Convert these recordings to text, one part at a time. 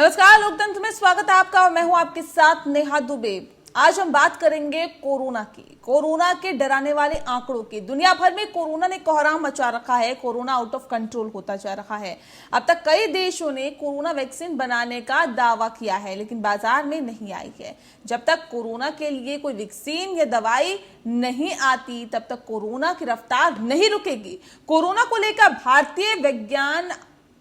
नमस्कार, लोकतंत्र में स्वागत है आपका और मैं हूं आपके साथ नेहा दुबे। आज हम बात करेंगे कोरोना की, कोरोना के डराने वाले आंकड़ों की। दुनिया भर में कोरोना ने कोहराम मचा रखा है, कोरोना आउट ऑफ कंट्रोल होता जा रहा है। अब तक कई देशों ने कोरोना वैक्सीन बनाने का दावा किया है, लेकिन बाजार में नहीं आई है। जब तक कोरोना के लिए कोई वैक्सीन या दवाई नहीं आती, तब तक कोरोना की रफ्तार नहीं रुकेगी। कोरोना को लेकर भारतीय विज्ञान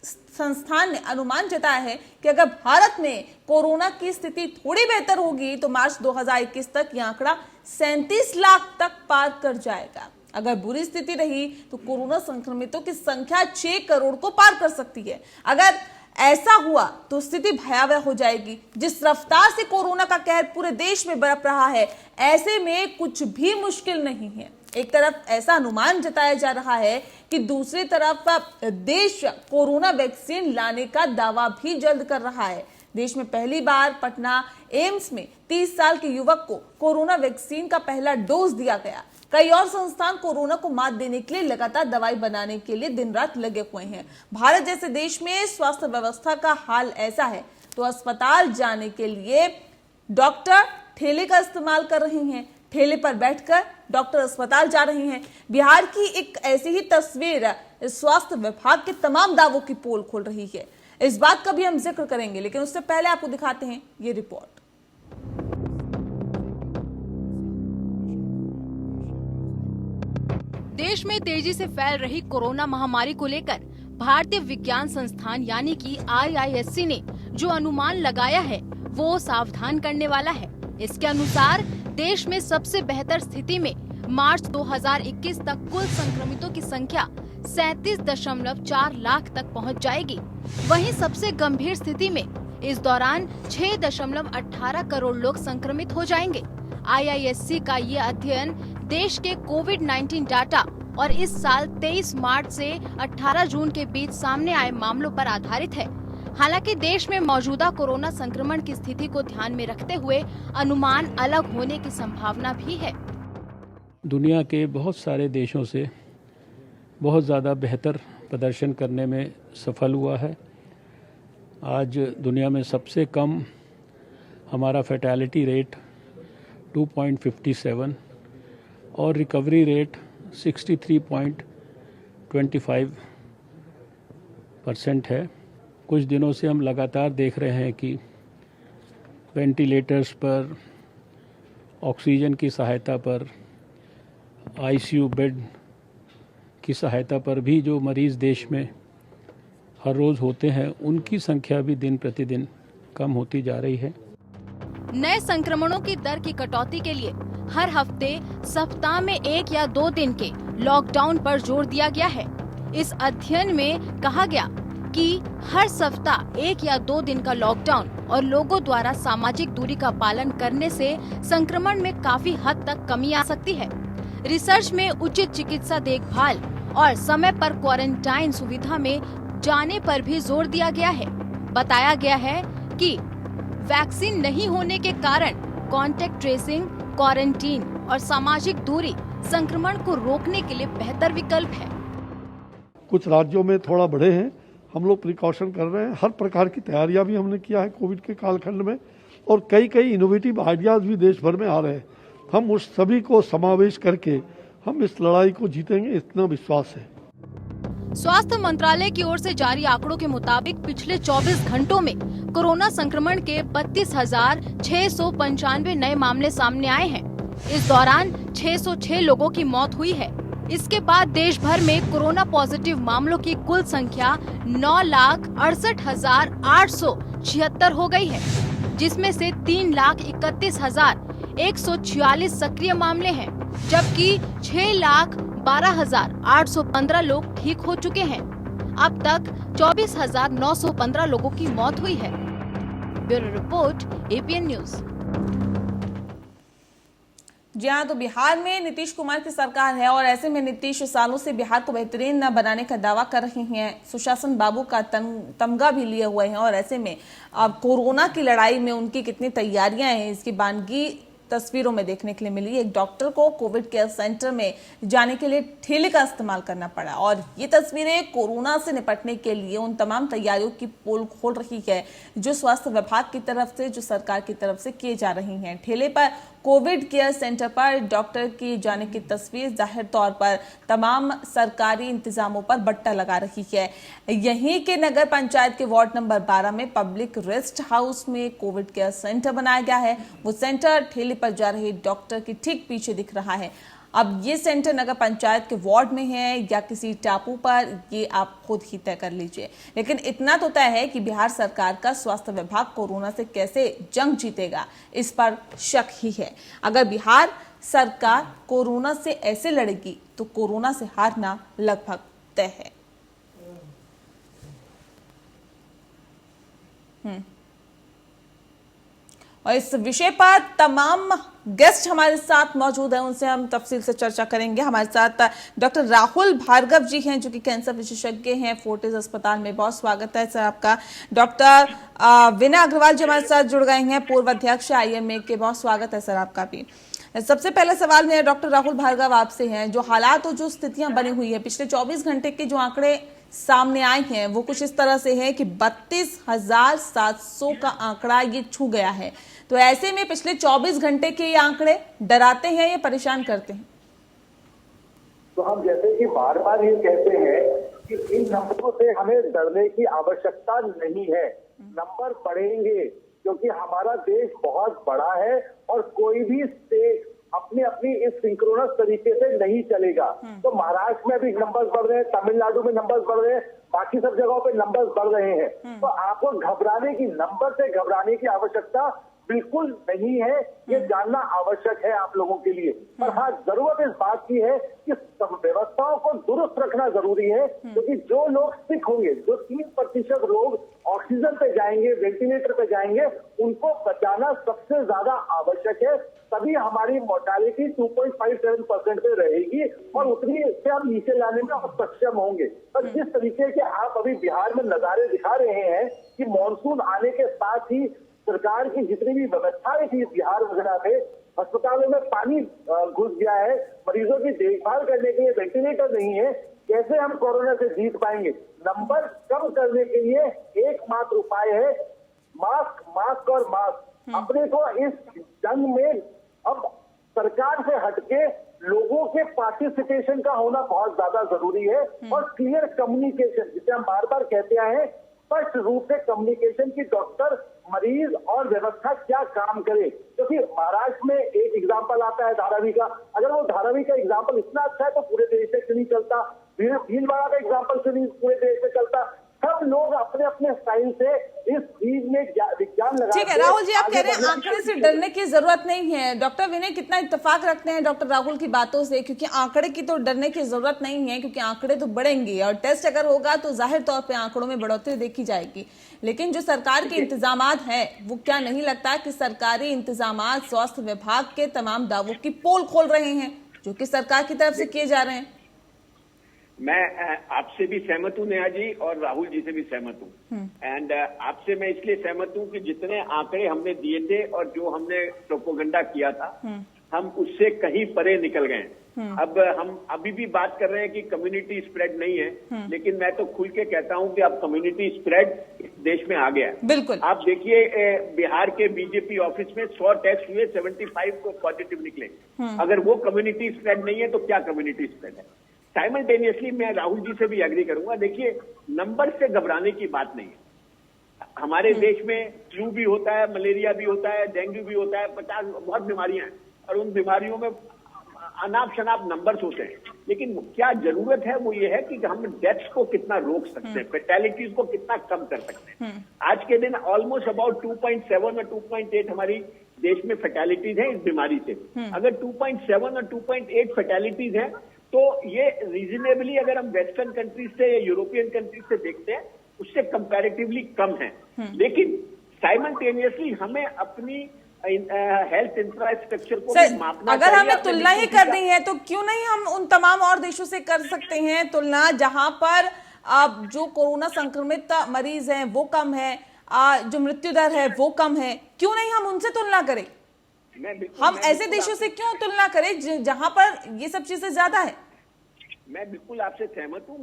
संस्थान ने अनुमान जताया है कि अगर भारत में कोरोना की स्थिति थोड़ी बेहतर होगी तो मार्च 2021 तक यह आंकड़ा 37 लाख तक पार कर जाएगा। अगर बुरी स्थिति रही तो कोरोना संक्रमितों की संख्या 6 करोड़ को पार कर सकती है। अगर ऐसा हुआ तो स्थिति भयावह हो जाएगी। जिस रफ्तार से कोरोना का कहर पूरे देश में बरप रहा है, ऐसे में कुछ भी मुश्किल नहीं है। एक तरफ ऐसा अनुमान जताया जा रहा है कि दूसरी तरफ देश कोरोना वैक्सीन लाने का दावा भी जल्द कर रहा है। देश में पहली बार पटना एम्स में 30 साल के युवक को कोरोना वैक्सीन का पहला डोज दिया गया। कई और संस्थान कोरोना को मात देने के लिए लगातार दवाई बनाने के लिए दिन रात लगे हुए हैं। भारत जैसे देश में स्वास्थ्य व्यवस्था का हाल ऐसा है तो अस्पताल जाने के लिए डॉक्टर ठेले का इस्तेमाल कर रही हैं। ठेले पर बैठकर डॉक्टर अस्पताल जा रहे हैं। बिहार की एक ऐसी ही तस्वीर स्वास्थ्य विभाग के तमाम दावों की पोल खोल रही है। इस बात का भी हम जिक्र करेंगे, लेकिन उससे पहले आपको दिखाते हैं ये रिपोर्ट। देश में तेजी से फैल रही कोरोना महामारी को लेकर भारतीय विज्ञान संस्थान यानी कि IISc ने जो अनुमान लगाया है वो सावधान करने वाला है। इसके अनुसार देश में सबसे बेहतर स्थिति में मार्च 2021 तक कुल संक्रमितों की संख्या 37.4 लाख तक पहुंच जाएगी। वहीं सबसे गंभीर स्थिति में इस दौरान 6.18 करोड़ लोग संक्रमित हो जाएंगे। IISc का ये अध्ययन देश के कोविड-19 डाटा और इस साल 23 मार्च से 18 जून के बीच सामने आए मामलों पर आधारित है। हालांकि देश में मौजूदा कोरोना संक्रमण की स्थिति को ध्यान में रखते हुए अनुमान अलग होने की संभावना भी है। दुनिया के बहुत सारे देशों से बहुत ज़्यादा बेहतर प्रदर्शन करने में सफल हुआ है। आज दुनिया में सबसे कम हमारा फैटेलिटी रेट 2.57 और रिकवरी रेट 63.25% है। कुछ दिनों से हम लगातार देख रहे हैं कि वेंटिलेटर्स पर, ऑक्सीजन की सहायता पर, ICU बेड की सहायता पर भी जो मरीज़ देश में हर रोज़ होते हैं, उनकी संख्या भी दिन प्रतिदिन कम होती जा रही है। नए संक्रमणों की दर की कटौती के लिए हर हफ्ते सप्ताह में 1 या 2 दिन के लॉकडाउन पर जोर दिया गया है। इस अध्ययन में कहा गया कि हर सप्ताह 1 या 2 दिन का लॉकडाउन और लोगों द्वारा सामाजिक दूरी का पालन करने से संक्रमण में काफी हद तक कमी आ सकती है। रिसर्च में उचित चिकित्सा देखभाल और समय पर क्वारंटाइन सुविधा में जाने पर भी जोर दिया गया है। बताया गया है कि वैक्सीन नहीं होने के कारण कॉन्टेक्ट ट्रेसिंग, क्वारंटीन और सामाजिक दूरी संक्रमण को रोकने के लिए बेहतर विकल्प है। कुछ राज्यों में थोड़ा बढ़े हैं, हम लोग प्रिकॉशन कर रहे हैं। हर प्रकार की तैयारियां भी हमने किया है कोविड के कालखंड में, और कई इनोवेटिव आइडियाज भी देश भर में आ रहे हैं। हम उस सभी को समावेश करके हम इस लड़ाई को जीतेंगे, इतना विश्वास है। स्वास्थ्य मंत्रालय की ओर से जारी आंकड़ों के मुताबिक पिछले 24 घंटों में कोरोना संक्रमण के 32,695 नए मामले सामने आए हैं। इस दौरान 606 लोगों की मौत हुई है। इसके बाद देश भर में कोरोना पॉजिटिव मामलों की कुल संख्या 9,68,876 हो गई है, जिसमें से 3,31,146 सक्रिय मामले हैं, जबकि 6,12,815 लोग ठीक हो चुके हैं। अब तक 24,915 लोगों की मौत हुई है। Bureau report, APN news. जी हाँ, तो बिहार में नीतीश कुमार की सरकार है और ऐसे में नीतीश सालों से बिहार को बेहतरीन न बनाने का दावा कर रहे हैं। सुशासन बाबू का तमगा भी लिए हुए हैं और ऐसे में अब कोरोना की लड़ाई में उनकी कितनी तैयारियां हैं, इसकी बानगी तस्वीरों में देखने के लिए मिली। एक डॉक्टर को कोविड केयर सेंटर में जाने के लिए ठेले का इस्तेमाल करना पड़ा और ये तस्वीरें कोरोना से निपटने के लिए उन तमाम तैयारियों की पोल खोल रही है जो स्वास्थ्य विभाग की तरफ से, जो सरकार की तरफ से किए जा रही हैं। ठेले पर कोविड केयर सेंटर पर डॉक्टर की जाने की तस्वीर जाहिर तौर पर तमाम सरकारी इंतजामों पर बट्टा लगा रही है। यहीं के नगर पंचायत के वार्ड नंबर 12 में पब्लिक रेस्ट हाउस में कोविड केयर सेंटर बनाया गया है। वो सेंटर ठेले पर जा रहे डॉक्टर के ठीक पीछे दिख रहा है। अब ये सेंटर नगर पंचायत के वार्ड में है या किसी टापू पर, ये आप खुद ही तय कर लीजिए। लेकिन इतना तो तय है कि बिहार सरकार का स्वास्थ्य विभाग कोरोना से कैसे जंग जीतेगा, इस पर शक ही है। अगर बिहार सरकार कोरोना से ऐसे लड़ेगी तो कोरोना से हारना लगभग तय है। और इस विषय पर तमाम गेस्ट हमारे साथ मौजूद हैं, उनसे हम तफसील से चर्चा करेंगे। हमारे साथ डॉक्टर राहुल भार्गव जी हैं जो कि कैंसर विशेषज्ञ हैं फोर्टिस अस्पताल में। बहुत स्वागत है सर आपका। डॉक्टर विनय अग्रवाल जी हमारे साथ जुड़ गए हैं, पूर्व अध्यक्ष IMA के। बहुत स्वागत है सर आपका भी। सबसे पहला सवाल मेरा डॉक्टर राहुल भार्गव आपसे है, जो हालात और जो स्थितियां बनी हुई है, पिछले 24 घंटे के जो आंकड़े सामने आए हैं वो कुछ इस तरह से है कि 32,700 का आंकड़ा ये छू गया है। तो ऐसे में पिछले 24 घंटे के ये आंकड़े डराते हैं या परेशान करते हैं? तो हम जैसे कि बार बार ये कहते हैं कि इन नंबरों से हमें डरने की आवश्यकता नहीं है। नंबर बढ़ेंगे क्योंकि हमारा देश बहुत बड़ा है और कोई भी स्टेट अपनी अपनी इस सिंक्रोनस तरीके से नहीं चलेगा। तो महाराष्ट्र में भी नंबर्स बढ़ रहे हैं, तमिलनाडु में नंबर्स बढ़ रहे हैं, बाकी सब जगहों पे नंबर्स बढ़ रहे हैं। तो आपको घबराने की, नंबर से घबराने की आवश्यकता बिल्कुल नहीं है। ये जानना आवश्यक है आप लोगों के लिए। पर हाँ, जरूरत इस बात की है कि सब व्यवस्थाओं को दुरुस्त रखना जरूरी है, क्योंकि जो लोग सिक होंगे, जो 3% लोग ऑक्सीजन पे जाएंगे, वेंटिलेटर पे जाएंगे, उनको बचाना सबसे ज्यादा आवश्यक है। तभी हमारी मोर्टालिटी 2.57% पे रहेगी और उतनी से हम नीचे लाने में हम सक्षम होंगे। पर जिस तरीके के आप अभी बिहार में नजारे दिखा रहे हैं कि मानसून आने के साथ ही सरकार की जितनी भी व्यवस्थाएं थी बिहार वगैरह में, अस्पतालों में पानी घुस गया है, मरीजों की देखभाल करने के लिए वेंटिलेटर नहीं है, कैसे हम कोरोना से जीत पाएंगे? नंबर कम करने के लिए एकमात्र उपाय है मास्क, मास्क और मास्क। अपने को इस जंग में अब सरकार से हटके लोगों के पार्टिसिपेशन का होना बहुत ज्यादा जरूरी है और क्लियर कम्युनिकेशन, जिसे हम बार बार कहते हैं, स्पष्ट रूप से कम्युनिकेशन की डॉक्टर, मरीज और व्यवस्था क्या काम करे। क्योंकि महाराष्ट्र में एक एग्जाम्पल आता है धारावी का, अगर वो धारावी का एग्जाम्पल इतना अच्छा है तो पूरे देश से क्यों नहीं चलता? भीलवाड़ा का एग्जाम्पल क्यों नहीं पूरे देश से चलता? सब लोग अपने अपने स्टाइल से इस चीज में विज्ञान लगा। ठीक है राहुल जी, आप कह रहे हैं आंकड़े से डरने की जरूरत नहीं है। डॉक्टर विनय कितना इत्तेफाक रखते हैं डॉक्टर राहुल की बातों से, क्योंकि आंकड़े की तो डरने की जरूरत नहीं है, क्योंकि आंकड़े तो बढ़ेंगे और टेस्ट अगर होगा तो जाहिर तौर पे आंकड़ों में बढ़ोतरी देखी जाएगी। लेकिन जो सरकार के इंतजामात हैं, वो क्या नहीं लगता कि सरकारी इंतजामात स्वास्थ्य विभाग के तमाम दावों की पोल खोल रहे हैं जो कि सरकार की तरफ से किए जा रहे हैं? मैं आपसे भी सहमत हूं नेहा जी, और राहुल जी से भी सहमत हूं। एंड आपसे मैं इसलिए सहमत हूं कि जितने आंकड़े हमने दिए थे और जो हमने प्रोपोगंडा किया था, हम उससे कहीं परे निकल गए। अब हम अभी भी बात कर रहे हैं कि कम्युनिटी स्प्रेड नहीं है, लेकिन मैं तो खुल के कहता हूं कि अब कम्युनिटी स्प्रेड इस देश में आ गया है। बिल्कुल। आप देखिए बिहार के बीजेपी ऑफिस में 100 टेस्ट हुए, 75 को पॉजिटिव निकले। अगर वो कम्युनिटी स्प्रेड नहीं है तो क्या कम्युनिटी स्प्रेड है? साइमल्टेनियसली मैं राहुल जी से भी एग्री करूंगा। देखिए, नंबर से घबराने की बात नहीं है। हमारे देश में फ्लू भी होता है, मलेरिया भी होता है, डेंगू भी होता है, 50 बहुत बीमारियां हैं और उन बीमारियों में अनाप शनाप नंबर्स होते हैं। लेकिन क्या जरूरत है वो ये है कि हम डेथ्स को कितना रोक सकते हैं, फेटेलिटीज को कितना कम कर सकते हैं। आज के दिन ऑलमोस्ट अबाउट 2.7 और 2.8 हमारी देश में फेटेलिटीज हैं इस बीमारी से। अगर 2.7 और 2.8 फेटेलिटीज हैं तो ये रीजनेबली, अगर हम वेस्टर्न कंट्रीज से या यूरोपियन कंट्रीज से देखते हैं, उससे कंपैरेटिवली कम है। लेकिन साइमल्टेनियसली हमें अपनी हेल्थ इंफ्रास्ट्रक्चर को भी मापना अगर चाहिए। हमें तुलना ही करनी है तो क्यों नहीं हम उन तमाम और देशों से कर सकते हैं तुलना जहां पर जो कोरोना संक्रमित मरीज हैं वो कम है, जो मृत्यु दर है वो कम है, क्यों नहीं हम उनसे तुलना करें? हम ऐसे देशों से क्यों तुलना करें जहां पर ये सब चीजें ज्यादा है? मैं बिल्कुल आपसे सहमत हूं।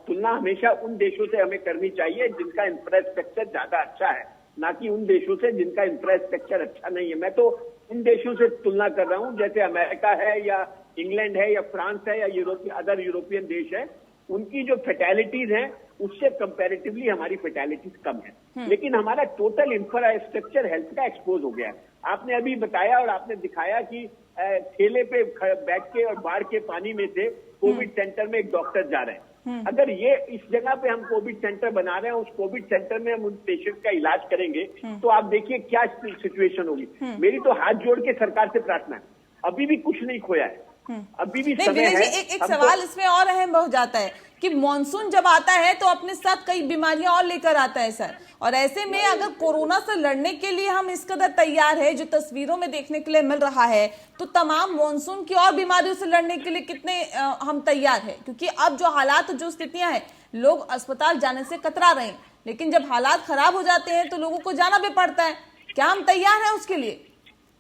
तुलना हमेशा उन देशों से हमें करनी चाहिए जिनका इंफ्रास्ट्रक्चर ज्यादा अच्छा है, ना कि उन देशों से जिनका इंफ्रास्ट्रक्चर अच्छा नहीं है। मैं तो उन देशों से तुलना कर रहा हूं जैसे अमेरिका है या इंग्लैंड है या फ्रांस है या अदर यूरोपियन देश है। उनकी जो फैटेलिटीज हैं उससे कंपैरेटिवली हमारी फैटेलिटीज कम है, लेकिन हमारा टोटल इंफ्रास्ट्रक्चर हेल्थ का एक्सपोज हो गया है। आपने अभी बताया और आपने दिखाया कि ठेले पे बैठ के और बाढ़ के पानी में से कोविड सेंटर में एक डॉक्टर जा रहे हैं। अगर ये इस जगह पे हम कोविड सेंटर बना रहे हैं, उस कोविड सेंटर में हम उन पेशेंट का इलाज करेंगे, तो आप देखिए क्या सिचुएशन होगी। मेरी तो हाथ जोड़ के सरकार से प्रार्थना है, अभी भी कुछ नहीं खोया है, अभी भी समय है। एक सवाल इसमें और अहम हो जाता है कि मॉनसून जब आता है तो अपने साथ कई बीमारियां और लेकर आता है सर, और ऐसे में अगर कोरोना से लड़ने के लिए हम इस कदर तैयार है जो तस्वीरों में देखने के लिए मिल रहा है, तो तमाम मॉनसून की और बीमारियों से लड़ने के लिए कितने हम तैयार है? क्योंकि अब जो हालात, जो स्थितियां हैं, लोग अस्पताल जाने से कतरा रहे हैं, लेकिन जब हालात खराब हो जाते हैं तो लोगों को जाना भी पड़ता है। क्या हम तैयार हैं उसके लिए?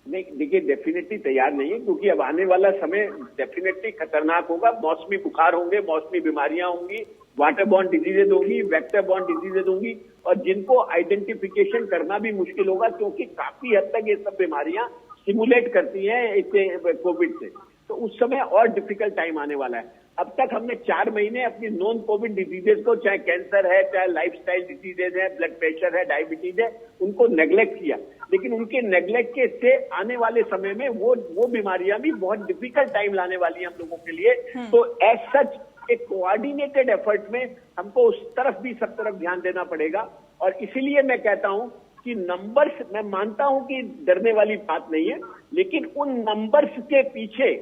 नहीं, देखिए डेफिनेटली तैयार नहीं है, क्योंकि अब आने वाला समय डेफिनेटली खतरनाक होगा। मौसमी बुखार होंगे, मौसमी बीमारियां होंगी, वाटर बॉर्न डिजीजेज होंगी, वेक्टर बॉर्न डिजीजेज होंगी, और जिनको आइडेंटिफिकेशन करना भी मुश्किल होगा, क्योंकि काफी हद तक ये सब बीमारियां सिमुलेट करती हैं इससे, कोविड से। तो उस समय और डिफिकल्ट टाइम आने वाला है। अब तक हमने 4 महीने अपनी नॉन कोविड डिजीजेज को, चाहे कैंसर है, चाहे लाइफस्टाइल डिजीजेज है, ब्लड प्रेशर है, डायबिटीज है, उनको नेग्लेक्ट किया। लेकिन उनके नेग्लेक्ट के से आने वाले समय में वो बीमारियां भी बहुत डिफिकल्ट टाइम लाने वाली हैं हम लोगों के लिए। तो एज सच एक कोऑर्डिनेटेड एफर्ट में हमको उस तरफ भी सब तरफ ध्यान देना पड़ेगा। और इसीलिए मैं कहता हूं कि नंबर्स, मैं मानता हूं कि डरने वाली बात नहीं है, लेकिन उन नंबर्स के पीछे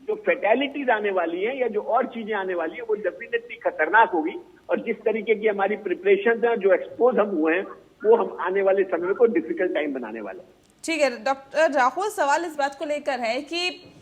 जो फैटेलिटीज आने वाली है या जो और चीजें आने वाली है, वो डेफिनेटली खतरनाक होगी। और जिस तरीके की हमारी प्रिपरेशन है, जो एक्सपोज हम हुए हैं, वो हम आने वाले समय को डिफिकल्ट टाइम बनाने वाले हैं। ठीक है डॉक्टर राहुल, सवाल इस बात को लेकर है कि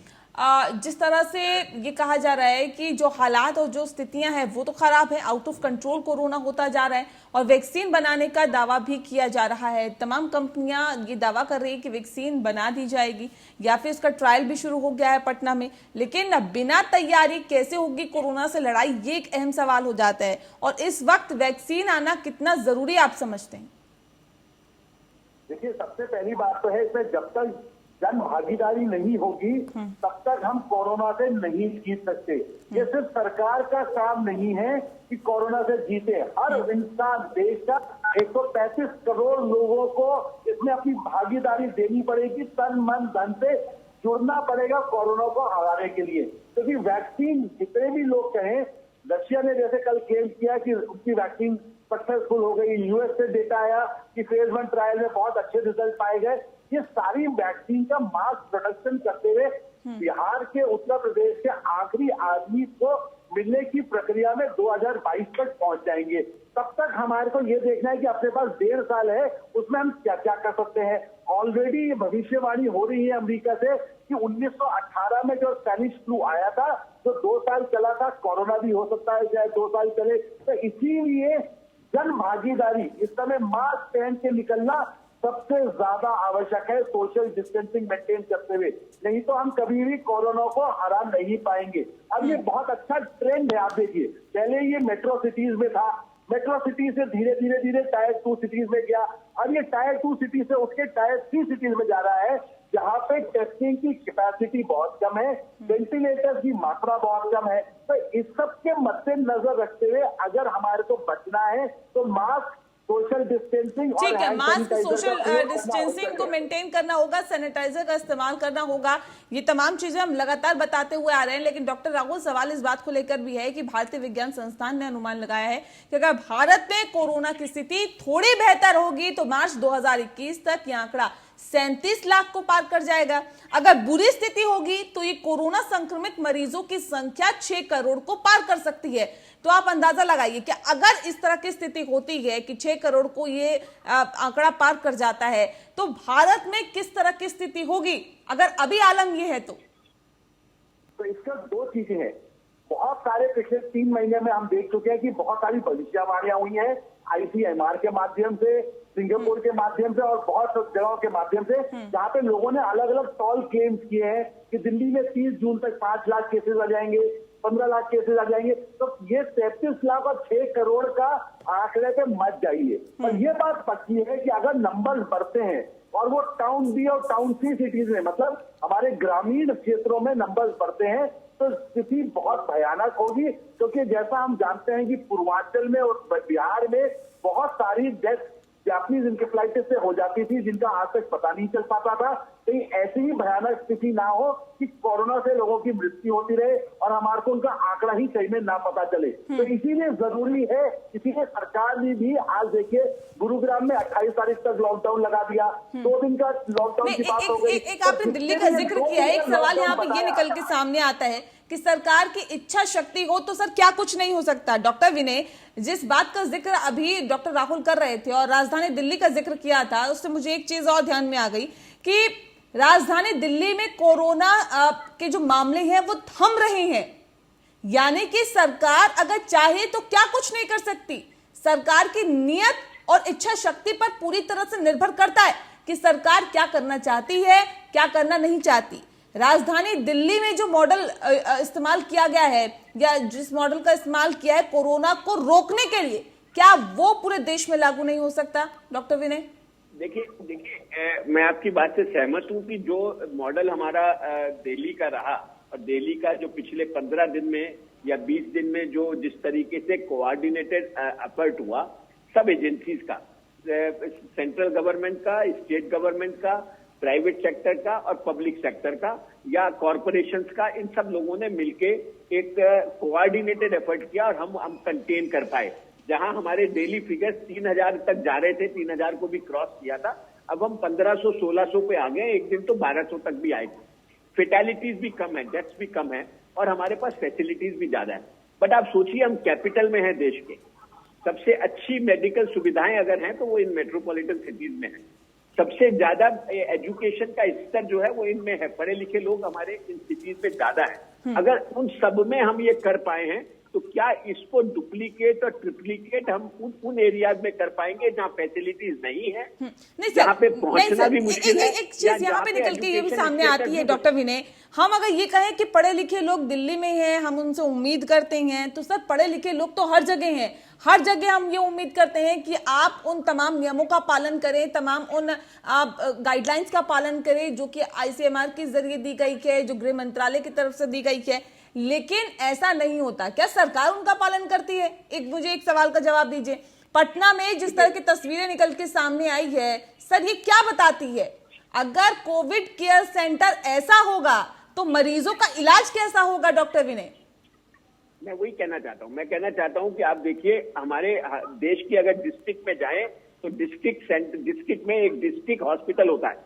जिस तरह से ये कहा जा रहा है कि जो हालात और जो स्थितियां हैं वो तो खराब है, आउट ऑफ कंट्रोल कोरोना होता जा रहा है, और वैक्सीन बनाने का दावा भी किया जा रहा है। तमाम कंपनियां ये दावा कर रही है कि वैक्सीन बना दी जाएगी, या फिर उसका ट्रायल भी शुरू हो गया है पटना में। लेकिन बिना तैयारी कैसे होगी कोरोना से लड़ाई, ये एक अहम सवाल हो जाता है। और इस वक्त वैक्सीन आना कितना जरूरी आप समझते हैं? देखिए, सबसे पहली बात तो है, इसमें जब तक जन भागीदारी नहीं होगी तब तक हम कोरोना से नहीं जीत सकते। ये सिर्फ सरकार का काम नहीं है कि कोरोना से जीते, हर इंसान, देश का 135 करोड़ लोगों को इसमें अपनी भागीदारी देनी पड़ेगी, तन मन धन से जुड़ना पड़ेगा कोरोना को हराने के लिए। क्योंकि वैक्सीन जितने भी लोग कहें, रशिया ने जैसे कल क्लेम किया कि उसकी वैक्सीन सक्सेसफुल हो गई, यूएस से डेटा आया कि फेज 1 ट्रायल में बहुत अच्छे रिजल्ट पाए गए। ये सारी वैक्सीन का मास प्रोडक्शन करते हुए बिहार के, उत्तर प्रदेश के आखिरी आदमी को मिलने की प्रक्रिया में 2022 तक पहुंच जाएंगे। तब तक हमारे को ये देखना है कि अपने पास 1.5 साल है, उसमें हम क्या क्या कर सकते हैं। ऑलरेडी ये भविष्यवाणी हो रही है अमेरिका से कि 1918 में जो स्पेनिश फ्लू आया था, जो 2 साल चला था, कोरोना भी हो सकता है चाहे 2 साल चले। तो इसीलिए जन भागीदारी, इस समय मास्क पहन के निकलना सबसे ज्यादा आवश्यक है, सोशल डिस्टेंसिंग मेंटेन करते हुए। नहीं तो हम कभी भी कोरोना को हरा नहीं पाएंगे। अब ये बहुत अच्छा ट्रेंड है, आप देखिए, पहले ये मेट्रो सिटीज में था, मेट्रो सिटी से धीरे धीरे टायर 2 सिटीज में गया, अब ये टायर 2 सिटी से उठ के टायर 3 सिटीज में जा रहा है, जहां पे टेस्टिंग की कैपेसिटी बहुत कम है, वेंटिलेटर्स की मात्रा बहुत कम है। तो इस सब के मद्देनजर रखते हुए अगर हमारे को बचना है तो मास्क, सोशल डिस्टेंसिंग, ठीक है, मास्क, सोशल डिस्टेंसिंग को मेंटेन करना होगा, सैनिटाइजर का इस्तेमाल करना होगा, ये तमाम चीजें हम लगातार बताते हुए आ रहे हैं। लेकिन डॉक्टर राहुल, सवाल इस बात को लेकर भी है कि भारतीय विज्ञान संस्थान ने अनुमान लगाया है कि अगर भारत में कोरोना की स्थिति थोड़ी बेहतर होगी तो मार्च 2021 तक यह आंकड़ा 37 लाख को पार कर जाएगा। अगर बुरी स्थिति होगी तो ये कोरोना संक्रमित मरीजों की संख्या 6 करोड़ को पार कर सकती है। तो आप अंदाजा लगाइए कि अगर इस तरह की स्थिति होती है कि 6 करोड़ को ये आंकड़ा पार कर जाता है, तो भारत में किस तरह की स्थिति होगी अगर अभी आलम ये है तो इसका 2 चीजें हैं। बहुत सारे पिछले 3 महीने में हम देख चुके हैं कि बहुत सारी भविष्यवाणियां हुई हैं ICMR के माध्यम से, सिंगापुर के माध्यम से और बहुत जगहों के माध्यम से, जहाँ पे लोगों ने अलग अलग टॉल क्लेम्स किए हैं कि दिल्ली में 30 जून तक 5 लाख केसेस आ जाएंगे, 15 लाख केसेस आ जाएंगे। तो ये 33 लाख और 6 करोड़ का आंकड़े पे मत जाइए। और ये बात पक्की है कि अगर नंबर्स बढ़ते हैं और वो टाउन बी और टाउन सी सिटीज में, मतलब हमारे ग्रामीण क्षेत्रों में नंबर्स बढ़ते हैं, तो स्थिति बहुत भयानक होगी। क्योंकि जैसा हम जानते हैं कि पूर्वांचल में और बिहार में बहुत सारी डेथ जापानीज इंसेफ्लाइटिस से हो जाती थी, जिनका आज तक पता नहीं चल पाता था। कहीं ऐसी ही भयानक स्थिति ना हो कि कोरोना से लोगों की मृत्यु होती रहे और हमारे को उनका आंकड़ा ही सही में ना पता चले। तो इसीलिए जरूरी है, इसीलिए सरकार ने भी आज देखिए गुरुग्राम में 28 तारीख तक लॉकडाउन लगा दिया, 2 दिन का लॉकडाउन की बात हो गई। एक आपने दिल्ली का जिक्र किया है, एक सवाल यहाँ पे ये निकल के सामने आता है कि सरकार की इच्छा शक्ति हो तो सर क्या कुछ नहीं हो सकता। डॉक्टर विनय, जिस बात का जिक्र अभी डॉक्टर राहुल कर रहे थे और राजधानी दिल्ली का जिक्र किया था, उससे मुझे एक चीज और ध्यान में आ गई कि राजधानी दिल्ली में कोरोना के जो मामले हैं वो थम रहे हैं, यानी कि सरकार अगर चाहे तो क्या कुछ नहीं कर सकती। सरकार की नीयत और इच्छा शक्ति पर पूरी तरह से निर्भर करता है कि सरकार क्या करना चाहती है, क्या करना नहीं चाहती। राजधानी दिल्ली में जो मॉडल इस्तेमाल किया गया है या जिस मॉडल का इस्तेमाल किया है कोरोना को रोकने के लिए, क्या वो पूरे देश में लागू नहीं हो सकता डॉक्टर विनय? देखिए मैं आपकी बात से सहमत हूं कि जो मॉडल हमारा दिल्ली का रहा और दिल्ली का जो पिछले 15 दिन में या 20 दिन में जो जिस तरीके से कोऑर्डिनेटेड एफर्ट हुआ सब एजेंसीज का, सेंट्रल गवर्नमेंट का, स्टेट गवर्नमेंट का, प्राइवेट सेक्टर का और पब्लिक सेक्टर का या कॉरपोरेशंस का, इन सब लोगों ने मिलके एक कोऑर्डिनेटेड एफर्ट किया और हम कंटेन कर पाए। जहां हमारे डेली फिगर्स 3000 तक जा रहे थे, 3000 को भी क्रॉस किया था, अब हम 1500-1600 पे आ गए, एक दिन तो 1200 तक भी आए थे। फेटेलिटीज भी कम है, डेथ्स भी कम है और हमारे पास फैसिलिटीज भी ज्यादा है। बट आप सोचिए, हम कैपिटल में हैं देश के, सबसे अच्छी मेडिकल सुविधाएं अगर हैं तो वो इन मेट्रोपॉलिटन सिटीज में है। सबसे ज्यादा एजुकेशन का स्तर जो है वो इनमें है, पढ़े लिखे लोग हमारे इन सिटीज में ज्यादा है। अगर उन सब में हम ये कर पाए हैं तो क्या इसको डुप्लीकेट और ट्रिप्लीकेट हम उन एरियाज में कर पाएंगे जहां फैसिलिटीज नहीं है, जहां पे पहुंचना भी मुश्किल है। एक चीज यहाँ पे निकल के ये भी सामने आती है डॉक्टर विनय, हम अगर ये कहें कि पढ़े लिखे लोग दिल्ली में हैं, हम उनसे उम्मीद करते हैं, तो सर पढ़े लिखे लोग तो हर जगह हैं, हर जगह हम ये उम्मीद करते हैं कि आप उन तमाम नियमों का पालन करें, तमाम उन गाइडलाइंस का पालन करें जो कि ICMR के जरिए दी गई है, जो गृह मंत्रालय की तरफ से दी गई है। लेकिन ऐसा नहीं होता, क्या सरकार उनका पालन करती है? मुझे एक सवाल का जवाब दीजिए। पटना में जिस तरह की तस्वीरें निकल के सामने आई है सर, ये क्या बताती है? अगर कोविड केयर सेंटर ऐसा होगा तो मरीजों का इलाज कैसा होगा डॉक्टर विनय? मैं वही कहना चाहता हूं। मैं कहना चाहता हूं कि आप देखिए, हमारे देश की अगर डिस्ट्रिक्ट में जाएं तो डिस्ट्रिक्ट में एक डिस्ट्रिक्ट हॉस्पिटल होता है।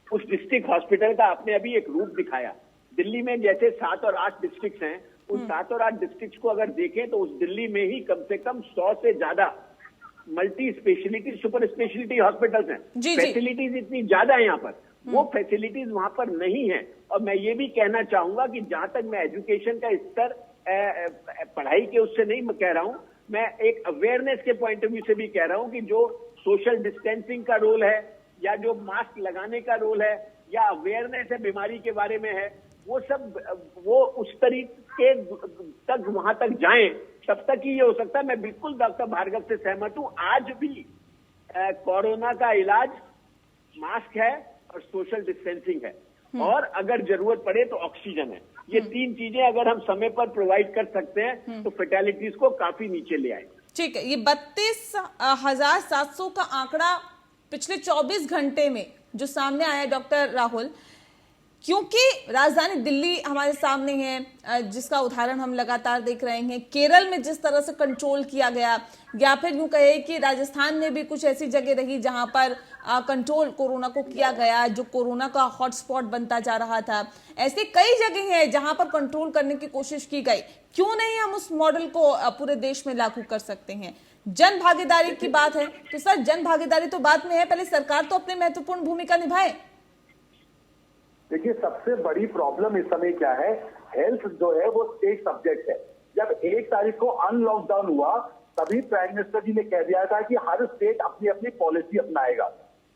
उस डिस्ट्रिक्ट हॉस्पिटल का आपने अभी एक रूप दिखाया। दिल्ली में जैसे 7 और 8 डिस्ट्रिक्ट हैं, उन 7 और 8 डिस्ट्रिक्ट को अगर देखें तो उस दिल्ली में ही कम से कम 100 से ज्यादा multi speciality, super speciality hospitals हैं। फैसिलिटीज इतनी ज्यादा है यहाँ पर, वो फैसिलिटीज वहां पर नहीं है। और मैं ये भी कहना चाहूंगा कि जहां तक मैं एजुकेशन का स्तर पढ़ाई के उससे नहीं कह रहा हूं, मैं एक अवेयरनेस के पॉइंट ऑफ व्यू से भी कह रहा हूं कि जो सोशल डिस्टेंसिंग का रोल है या जो मास्क लगाने का रोल है या अवेयरनेस है बीमारी के बारे में है, वो सब वो उस तरीके तक वहां तक जाएं, तब तक ही ये हो सकता है। मैं बिल्कुल डॉक्टर भार्गव से सहमत हूं। आज भी कोरोना का इलाज मास्क है और सोशल डिस्टेंसिंग है और अगर जरूरत पड़े तो ऑक्सीजन है। ये 3 चीजें अगर हम समय पर प्रोवाइड कर सकते हैं तो फेटेलिटीज को काफी नीचे ले आए। ठीक है, ये 32,700 का आंकड़ा पिछले 24 घंटे में जो सामने आया डॉक्टर राहुल, क्योंकि राजधानी दिल्ली हमारे सामने है जिसका उदाहरण हम लगातार देख रहे हैं, केरल में जिस तरह से कंट्रोल किया गया, या फिर यूं कहे कि राजस्थान में भी कुछ ऐसी जगह रही जहां पर कंट्रोल कोरोना को किया गया, जो कोरोना का हॉटस्पॉट बनता जा रहा था। ऐसे कई जगह हैं जहां पर कंट्रोल करने की कोशिश की गई। क्यों नहीं हम उस मॉडल को पूरे देश में लागू कर सकते हैं? जन भागीदारी की बात है तो सर, जन भागीदारी तो बाद में है, पहले सरकार तो अपनी महत्वपूर्ण भूमिका निभाए। देखिए, सबसे बड़ी प्रॉब्लम इस समय क्या है, हेल्थ जो है वो स्टेट सब्जेक्ट है। जब 1 तारीख को अनलॉकडाउन हुआ तभी प्राइम मिनिस्टर जी ने कह दिया था कि हर स्टेट अपनी अपनी पॉलिसी अपनाएगा।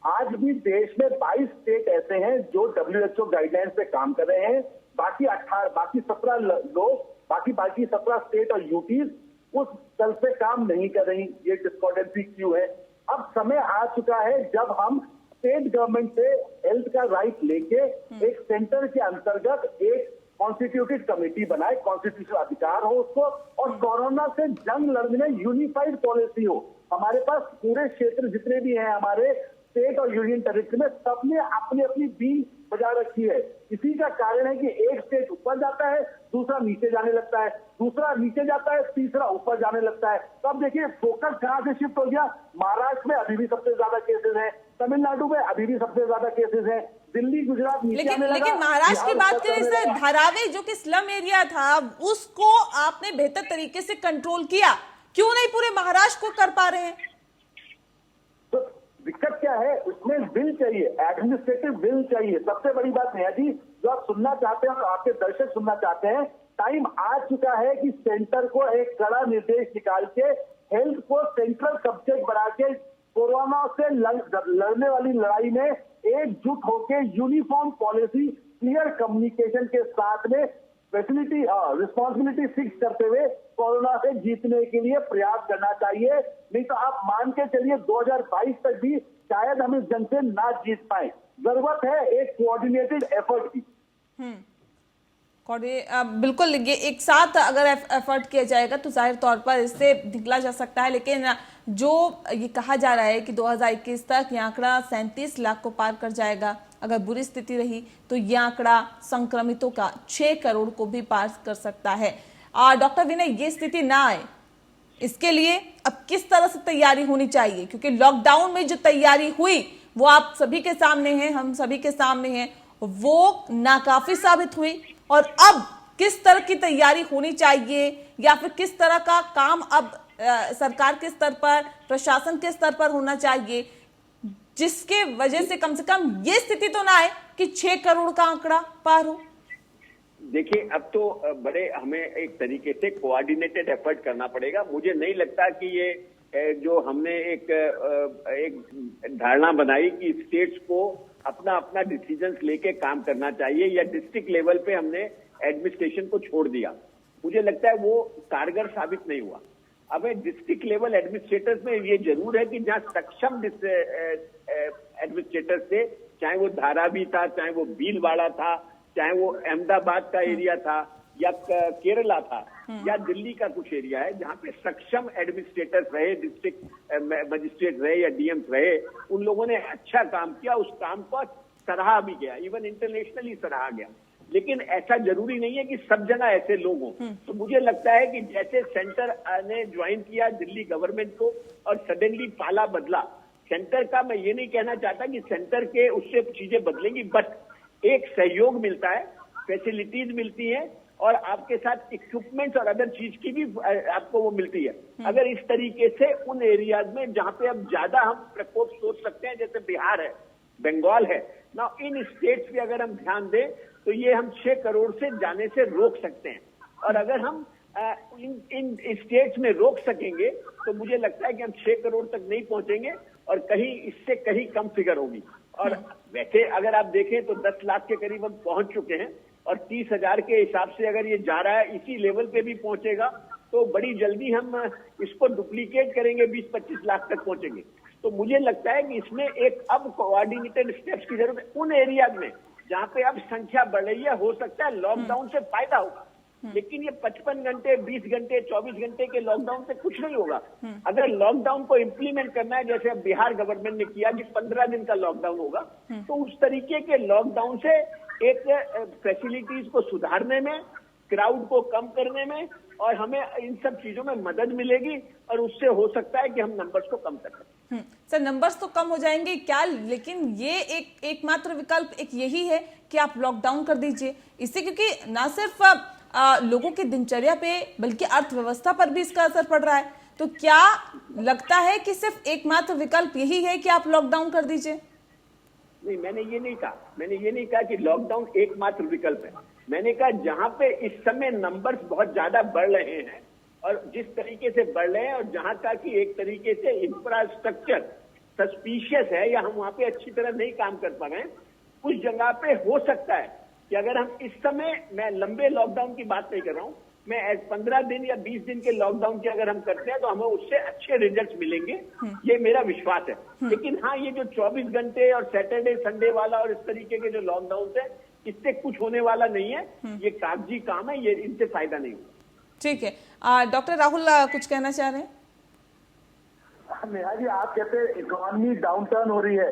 आज भी देश में 22 स्टेट ऐसे हैं जो WHO गाइडलाइंस पे काम कर रहे हैं। बाकी 17 लोग, बाकी 17 स्टेट और यूटीज उस तल पे काम नहीं कर रही। ये डिस्कॉर्डेंसी क्यों है? अब समय आ चुका है जब हम स्टेट गवर्नमेंट से हेल्थ का राइट लेके एक सेंटर के अंतर्गत एक कॉन्स्टिट्यूटेड कमेटी बनाए, कॉन्स्टिट्यूशनल अधिकार हो उसको, और कोरोना से जंग लड़ने में यूनिफाइड पॉलिसी हो। हमारे पास पूरे क्षेत्र जितने भी हैं हमारे स्टेट और यूनियन टेरिटरी में, सबने अपनी अपनी बीन बजा रखी है। इसी का कारण है कि एक स्टेट ऊपर जाता है, दूसरा नीचे जाने लगता है, दूसरा नीचे जाता है, तीसरा ऊपर जाने लगता है। तब देखिए फोकस कहां से शिफ्ट हो गया। महाराष्ट्र में अभी भी सबसे ज्यादा केसेस हैं, तमिलनाडु में अभी भी सबसे ज्यादा केसेस हैं, दिल्ली गुजरात नीचे आने लगा। लेकिन महाराष्ट्र की बात करें सर, धारावी जो कि स्लम एरिया था उसको आपने बेहतर तरीके से कंट्रोल किया, क्यों नहीं पूरे महाराष्ट्र को कर पा रहे हैं? तो दिक्कत क्या है, उसमें विल चाहिए, एडमिनिस्ट्रेटिव विल चाहिए। सबसे बड़ी बात नेहा जी, जो आप सुनना चाहते हैं और आपके दर्शक सुनना चाहते हैं, टाइम आ चुका है कि सेंटर को एक कड़ा निर्देश निकाल के हेल्थ को सेंट्रल सब्जेक्ट बना के कोरोना से लड़ने वाली लड़ाई में एकजुट होकर यूनिफॉर्म पॉलिसी, क्लियर कम्युनिकेशन के साथ में फैसिलिटी रिस्पॉन्सिबिलिटी फिक्स करते हुए कोरोना से जीतने के लिए प्रयास करना चाहिए। नहीं तो आप मान के चलिए 2022 तक भी शायद हम इस जंग से ना जीत पाए। जरूरत है एक कोऑर्डिनेटेड एफर्ट की। बिल्कुल, ये एक साथ अगर एफर्ट किया जाएगा तो जाहिर तौर पर इससे निकला जा सकता है। लेकिन जो ये कहा जा रहा है कि 2021 तक ये आंकड़ा 37 लाख को पार कर जाएगा, अगर बुरी स्थिति रही तो ये आंकड़ा संक्रमितों का 6 करोड़ को भी पार कर सकता है। डॉक्टर विनय, ये स्थिति ना आए इसके लिए अब किस तरह से तैयारी होनी चाहिए? क्योंकि लॉकडाउन में जो तैयारी हुई वो आप सभी के सामने है, हम सभी के सामने है, वो नाकाफी साबित हुई। और अब किस तरह की तैयारी होनी चाहिए या फिर किस तरह का काम अब सरकार के स्तर पर, प्रशासन के स्तर पर होना चाहिए, जिसके वजह से कम ये स्थिति तो ना आए कि 6 करोड़ का आंकड़ा पार हो? देखिए, अब तो बड़े हमें एक तरीके से कोऑर्डिनेटेड एफर्ट करना पड़ेगा। मुझे नहीं लगता कि ये जो हमने एक धारणा बनाई कि स्टेट्स को अपना अपना डिसीजंस लेके काम करना चाहिए या डिस्ट्रिक्ट लेवल पे हमने एडमिनिस्ट्रेशन को छोड़ दिया, मुझे लगता है वो कारगर साबित नहीं हुआ। अब डिस्ट्रिक्ट लेवल एडमिनिस्ट्रेटर्स में ये जरूर है कि जहां सक्षम एडमिनिस्ट्रेटर्स थे, चाहे वो धारावी था, चाहे वो भीलवाड़ा था, चाहे वो अहमदाबाद का एरिया था या केरला था या दिल्ली का कुछ एरिया है, जहां पे सक्षम एडमिनिस्ट्रेटर्स रहे, डिस्ट्रिक्ट मजिस्ट्रेट रहे या डीएम रहे, उन लोगों ने अच्छा काम किया। उस काम को सराहा भी गया, इवन इंटरनेशनली सराहा गया। लेकिन ऐसा जरूरी नहीं है कि सब जगह ऐसे लोग हों। तो मुझे लगता है कि जैसे सेंटर ने ज्वाइन किया दिल्ली गवर्नमेंट को और सडनली पाला बदला, सेंटर का मैं ये नहीं कहना चाहता कि सेंटर के उससे चीजें बदलेंगी, बट एक सहयोग मिलता है, फैसिलिटीज मिलती हैं और आपके साथ इक्विपमेंट्स और अदर चीज की भी आपको वो मिलती है। अगर इस तरीके से उन एरियाज में जहां पे अब ज्यादा हम प्रकोप सोच सकते हैं, जैसे बिहार है, बंगाल है ना, इन स्टेट्स पे अगर हम ध्यान दें तो ये हम 6 करोड़ से जाने से रोक सकते हैं। और अगर हम इन स्टेट्स में रोक सकेंगे तो मुझे लगता है कि हम 6 करोड़ तक नहीं पहुंचेंगे और कहीं इससे कहीं कम फिगर होगी। और वैसे अगर आप देखें तो 10 लाख के करीब हम पहुंच चुके हैं और 30,000 के हिसाब से अगर ये जा रहा है, इसी लेवल पे भी पहुंचेगा तो बड़ी जल्दी हम इसको डुप्लीकेट करेंगे, 20-25 लाख तक पहुंचेंगे। तो मुझे लगता है कि इसमें एक अब कोऑर्डिनेटेड स्टेप्स की जरूरत है। उन एरियाज में जहां पे अब संख्या बढ़ रही है, हो सकता है लॉकडाउन से फायदा होगा, लेकिन ये 55 घंटे, 20 घंटे, 24 घंटे के लॉकडाउन से कुछ नहीं होगा। अगर लॉकडाउन को इम्प्लीमेंट करना है, जैसे अब बिहार गवर्नमेंट ने किया कि 15 दिन का लॉकडाउन होगा, तो उस तरीके के लॉकडाउन से एक फैसिलिटीज को सुधारने में, क्राउड को कम करने में और हमें इन सब चीजों में मदद मिलेगी और उससे हो सकता है कि हम नंबर्स को कम कर सकें। सर, नंबर्स तो कम हो जाएंगे क्या, लेकिन ये एकमात्र विकल्प एक यही है कि आप लॉकडाउन कर दीजिए इससे, क्योंकि ना सिर्फ लोगों की दिनचर्या पे बल्कि अर्थव्यवस्था पर भी इसका असर पड़ रहा है। तो क्या लगता है कि सिर्फ एकमात्र विकल्प यही है कि आप लॉकडाउन कर दीजिए? नहीं, मैंने ये नहीं कहा कि लॉकडाउन एकमात्र विकल्प है। मैंने कहा जहां पे इस समय नंबर्स बहुत ज्यादा बढ़ रहे हैं, और जिस तरीके से बढ़ रहे हैं, और जहां तक कि एक तरीके से इंफ्रास्ट्रक्चर सस्पिशियस है या हम वहां पे अच्छी तरह नहीं काम कर पा रहे हैं, उस जगह पे हो सकता है कि अगर हम इस समय, मैं लंबे लॉकडाउन की बात नहीं कर रहा हूं, मैं 15 दिन या 20 दिन के लॉकडाउन की अगर हम करते हैं तो हमें उससे अच्छे रिजल्ट्स मिलेंगे, ये मेरा विश्वास है। लेकिन हाँ, ये जो 24 घंटे और सैटरडे संडे वाला और इस तरीके के जो लॉकडाउन है, इससे कुछ होने वाला नहीं है। ये कागजी काम है, ये इनसे फायदा नहीं होगा। ठीक है, डॉक्टर राहुल कुछ कहना चाह रहे हैं? नेहा जी, आप कहते हैं इकोनॉमी डाउन टर्न हो रही है,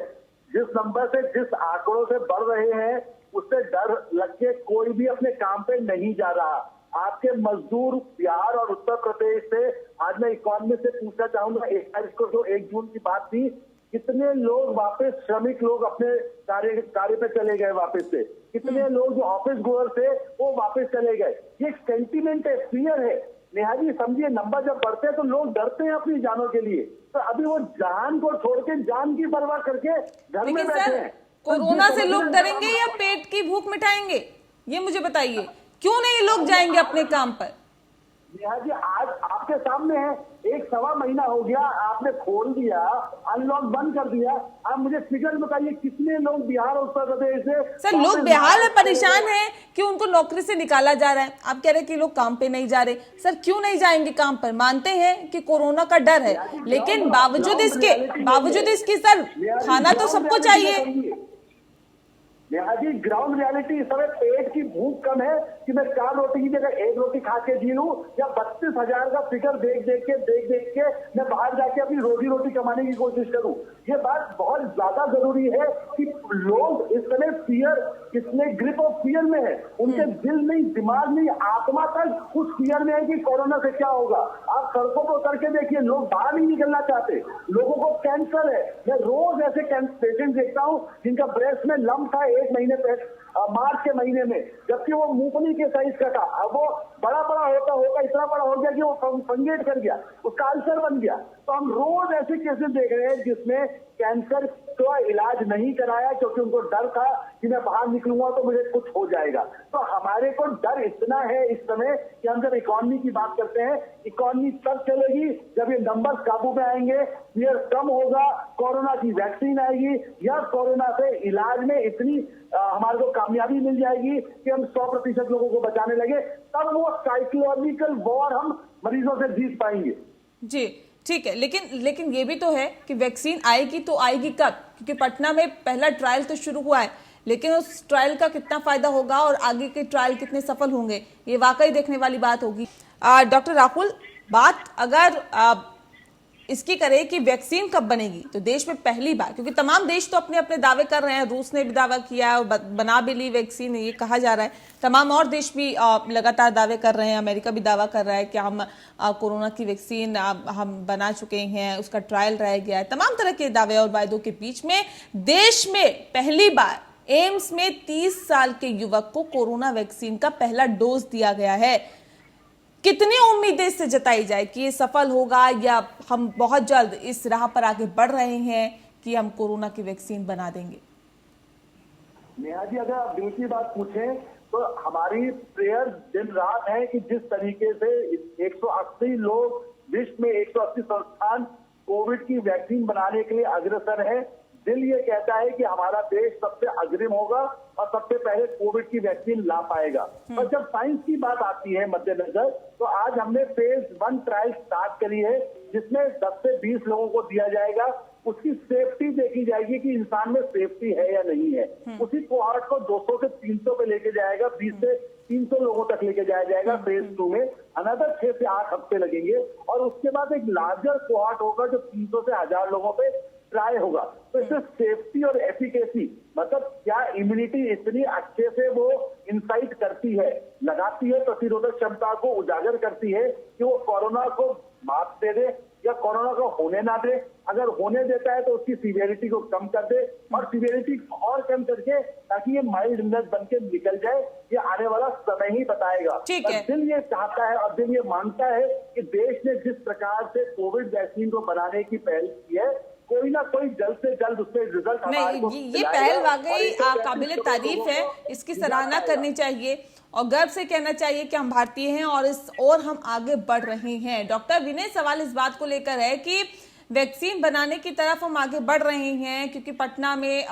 जिस नंबर से, जिस आंकड़ों से बढ़ रहे हैं, उससे डर लग के कोई भी अपने काम पे नहीं जा रहा। आपके मजदूर बिहार और उत्तर प्रदेश से, आज मैं इकोनॉमी से पूछना चाहूंगा, 1 तारीख को जो 1 जून की बात थी, कितने लोग वापस, श्रमिक लोग अपने कार्य पे चले गए वापस से, कितने लोग जो ऑफिस गोअर थे वो वापस चले गए। ये सेंटीमेंट है, फियर है। नेहा जी समझिए, नंबर जब बढ़ते हैं तो लोग डरते हैं अपनी जानों के लिए, तो अभी वो जान को छोड़ के जान की परवाह करके घर में बैठे हैं। कोरोना से लोग डरेंगे या पेट की भूख मिटाएंगे, ये मुझे बताइए। क्यों नहीं लोग जाएंगे अपने काम पर? नेहा जी, आज आपके सामने है, 1-1.25 महीना हो गया, आपने खोल दिया, अनलॉक बंद कर दिया। आप मुझे फिगर बताइए, कितने लोग बिहार और उत्तर प्रदेश से? सर, लोग बिहार में परेशान हैं कि उनको नौकरी से निकाला जा रहा है। आप कह रहे हैं कि लोग काम पे नहीं जा रहे। सर, क्यों नहीं जाएंगे काम पर? मानते हैं कि कोरोना का डर है, लेकिन बावजूद इसके सर खाना तो सबको चाहिए। नेहा जी, ग्राउंड रियलिटी इस समय पेट की भूख कम है कि मैं 4 रोटी की जगह 1 रोटी खा के जी लूं, या 32,000 का फिगर देख देख के मैं बाहर जाके अपनी रोजी कमाने की कोशिश करूं। ये बात बहुत ज्यादा जरूरी है कि लोग इस समय फियर, कितने ग्रिप ऑफ फियर में है, उनके दिल नहीं, दिमाग नहीं, आत्मा तक उस फियर में है कि कोरोना से क्या होगा। आप सड़कों पर उतर के देखिए, लोग बाहर नहीं निकलना चाहते, लोगों को कैंसर है। मैं रोज ऐसे पेशेंट देखता हूं जिनका ब्रेस्ट में लम्प था 1 महीने पहले, मार्च के महीने में, जबकि वो मूंगफली के साइज का था। अब वो बड़ा होता इतना बड़ा हो गया कि वो फंगेट कर गया, उसका अल्सर बन गया। तो हम रोज ऐसे केसेस देख रहे हैं जिसमें कैंसर का इलाज नहीं कराया क्योंकि उनको डर था कि मैं बाहर निकलूंगा तो मुझे कुछ हो जाएगा। तो हमारे को डर इतना है इस समय कि हम जब इकोनॉमी की बात करते हैं, इकोनॉमी तब चलेगी जब ये नंबर काबू में आएंगे, फियर कम होगा, कोरोना की वैक्सीन आएगी, या कोरोना से इलाज में इतनी हमारे को कामयाबी मिल जाएगी कि हम 100% लोगों को बचाने लगे, तब वो साइकोलॉजिकल वॉर हम मरीजों से जीत पाएंगे। जी ठीक है, लेकिन ये भी तो है कि वैक्सीन आएगी तो आएगी कब? क्योंकि पटना में पहला ट्रायल तो शुरू हुआ है, लेकिन उस ट्रायल का कितना फायदा होगा और आगे के ट्रायल कितने सफल होंगे, ये वाकई देखने वाली बात होगी। डॉक्टर राहुल, बात अगर इसकी करें कि वैक्सीन कब बनेगी, तो देश में पहली बार, क्योंकि तमाम देश तो अपने अपने दावे कर रहे हैं, रूस ने भी दावा किया और बना भी ली वैक्सीन, ये कहा जा रहा है, तमाम और देश भी लगातार दावे कर रहे हैं, अमेरिका भी दावा कर रहा है कि हम कोरोना की वैक्सीन हम बना चुके हैं, उसका ट्रायल रह गया है। तमाम तरह के दावे और वायदों के बीच में देश में पहली बार एम्स में 30 साल के युवक को कोरोना वैक्सीन का पहला डोज दिया गया है। कितनी उम्मीदें इससे जताई जाए कि ये सफल होगा, या हम बहुत जल्द इस राह पर आगे बढ़ रहे हैं कि हम कोरोना की वैक्सीन बना देंगे? नेहा जी, अगर आप दिल की बात पूछें तो हमारी प्रेयर दिन रात है कि जिस तरीके से 180 लोग, विश्व में 180 संस्थान कोविड की वैक्सीन बनाने के लिए अग्रसर है, दिल ये कहता है कि हमारा देश सबसे अग्रिम होगा और सबसे पहले कोविड की वैक्सीन ला पाएगा। और जब साइंस की बात आती है मद्देनजर, तो आज हमने फेज 1 ट्रायल स्टार्ट करी है, जिसमें 10 से 20 लोगों को दिया जाएगा। उसकी सेफ्टी देखी जाएगी कि इंसान में सेफ्टी है या नहीं है। उसी कोहॉर्ट को 200 से 300 पे लेके जाएगा, 20 से 300 लोगों तक लेके जाया जाएगा फेज 2 में। अनदर 6 से 8 हफ्ते लगेंगे, और उसके बाद एक लार्जर कोहॉर्ट होगा जो 300 से 1000 लोगों पे ट्राई होगा। तो इससे सेफ्टी और एफिकेसी, मतलब क्या इम्यूनिटी इतनी अच्छे से वो इंसाइट करती है, लगाती है, प्रतिरोधक क्षमता को उजागर करती है कि वो कोरोना को मात दे दे या कोरोना को होने ना दे। अगर होने देता है तो उसकी सीवियरिटी को कम कर दे, और सीवियरिटी और कम करके ताकि ये माइल्ड इलनेस बन के निकल जाए, ये आने वाला समय ही बताएगा। ठीक है। दिल ये चाहता है और दिल ये मानता है कि देश ने जिस प्रकार से कोविड वैक्सीन को बनाने की पहल की है, कोई ना कोई जल्द से जल्द उसमें रिजल्ट नहीं, ये पहल वाकई काबिल तारीफ है, इसकी सराहना करनी चाहिए। और गर्व से कहना चाहिए कि हम भारतीय हैं और हम आगे बढ़ रहे हैं। डॉक्टर विनय, सवाल इस बात को लेकर है कि वैक्सीन बनाने की तरफ हम आगे बढ़ रहे हैं, क्योंकि पटना में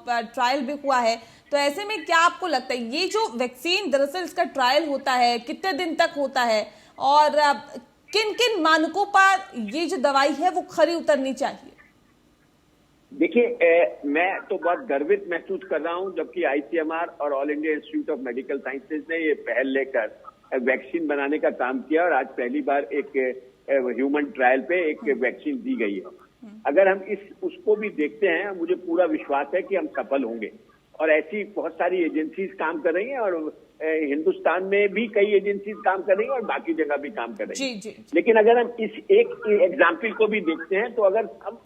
ट्रायल भी हुआ है। तो ऐसे में क्या आपको लगता है ये जो वैक्सीन, दरअसल इसका ट्रायल होता है, कितने दिन तक होता है और किन किन मानकों पर ये जो दवाई है वो खरी उतरनी चाहिए? देखिए, मैं तो बहुत गर्वित महसूस कर रहा हूं जबकि आईसीएमआर और all India institute of medical sciences ने ये पहल लेकर वैक्सीन बनाने का काम किया और आज पहली बार एक ह्यूमन ट्रायल पे एक वैक्सीन दी गई है। अगर हम उसको भी देखते हैं, मुझे पूरा विश्वास है कि हम सफल होंगे। और ऐसी बहुत सारी एजेंसीज काम कर रही हैं और हिंदुस्तान में भी कई एजेंसीज काम कर रही हैं और बाकी जगह भी काम कर रही हैं। लेकिन अगर हम इस एक एग्जाम्पल को भी देखते हैं तो अगर हम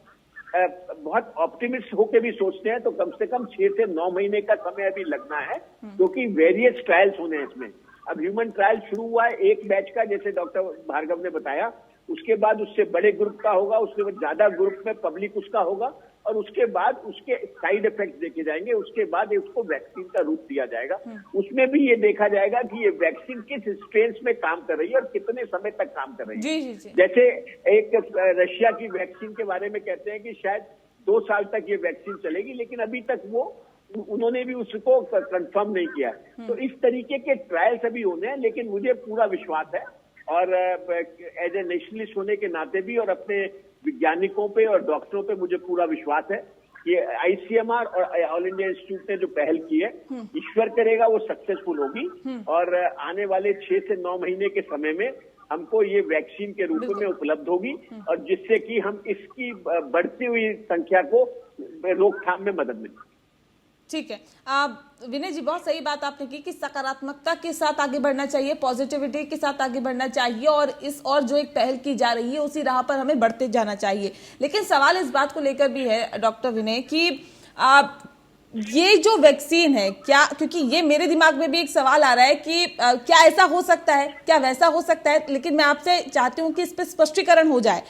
बहुत ऑप्टिमिस्ट होकर भी सोचते हैं तो कम से कम 6 से 9 महीने का समय अभी लगना है, क्योंकि वेरियस ट्रायल्स होने हैं इसमें। अब ह्यूमन ट्रायल शुरू हुआ है एक बैच का, जैसे डॉक्टर भार्गव ने बताया, उसके बाद उससे बड़े ग्रुप का होगा, उसके बाद ज्यादा ग्रुप में पब्लिक उसका होगा और उसके बाद उसके साइड इफेक्ट देखे जाएंगे, उसके बाद उसको वैक्सीन का रूप दिया जाएगा। उसमें भी ये देखा जाएगा कि ये वैक्सीन किस स्ट्रेन में काम कर रही है और कितने समय तक काम कर रही है। जी। जैसे एक रशिया की वैक्सीन के बारे में कहते हैं कि शायद 2 साल तक ये वैक्सीन चलेगी, लेकिन अभी तक उन्होंने भी उसको कंफर्म नहीं किया। तो इस तरीके के ट्रायल्स अभी होने हैं, लेकिन मुझे पूरा विश्वास है और एज ए नेशनलिस्ट होने के नाते भी और अपने वैज्ञानिकों पे और डॉक्टरों पे मुझे पूरा विश्वास है। ये आईसीएमआर और ऑल इंडिया इंस्टीट्यूट ने जो पहल की है, ईश्वर करेगा वो सक्सेसफुल होगी और आने वाले 6 से 9 महीने के समय में हमको ये वैक्सीन के रूप में उपलब्ध होगी और जिससे कि हम इसकी बढ़ती हुई संख्या को रोकथाम में मदद मिलेगी। ठीक है, विनय जी, बहुत सही बात आपने की कि सकारात्मकता के साथ आगे बढ़ना चाहिए, पॉजिटिविटी के साथ आगे बढ़ना चाहिए और जो एक पहल की जा रही है उसी राह पर हमें बढ़ते जाना चाहिए। लेकिन सवाल इस बात को लेकर भी है डॉक्टर विनय कि ये जो वैक्सीन है, क्या, क्योंकि ये मेरे दिमाग में भी एक सवाल आ रहा है कि क्या ऐसा हो सकता है, क्या वैसा हो सकता है, लेकिन मैं आपसे चाहती हूँ कि इस पर स्पष्टीकरण हो जाए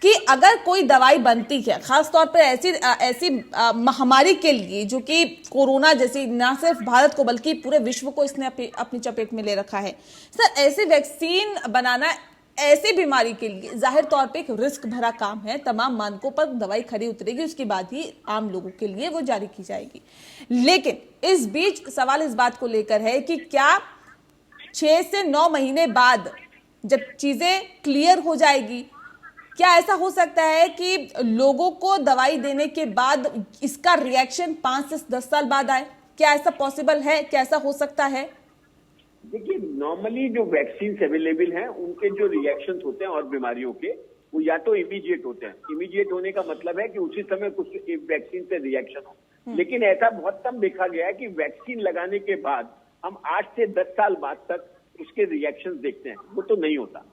कि अगर कोई दवाई बनती है खासतौर पर ऐसी महामारी के लिए जो कि कोरोना जैसी, ना सिर्फ भारत को बल्कि पूरे विश्व को इसने अपनी चपेट में ले रखा है, सर ऐसी वैक्सीन बनाना ऐसी बीमारी के लिए जाहिर तौर पे एक रिस्क भरा काम है। तमाम मानकों पर दवाई खरी उतरेगी, उसके बाद ही आम लोगों के लिए वो जारी की जाएगी। लेकिन इस बीच सवाल इस बात को लेकर है कि क्या 6 से 9 महीने बाद जब चीजें क्लियर हो जाएगी, क्या ऐसा हो सकता है कि लोगों को दवाई देने के बाद इसका रिएक्शन 5 से 10 साल बाद आए? क्या ऐसा पॉसिबल है? क्या ऐसा हो सकता है? देखिए, नॉर्मली जो वैक्सीन अवेलेबल हैं उनके जो रिएक्शंस होते हैं और बीमारियों के, वो या तो इमीडिएट होते हैं। इमीडिएट होने का मतलब है कि उसी समय कुछ वैक्सीन से रिएक्शन हो। लेकिन ऐसा बहुत कम देखा गया है कि वैक्सीन लगाने के बाद हम 8 से 10 साल बाद तक उसके रिएक्शन देखते हैं, वो तो नहीं होता।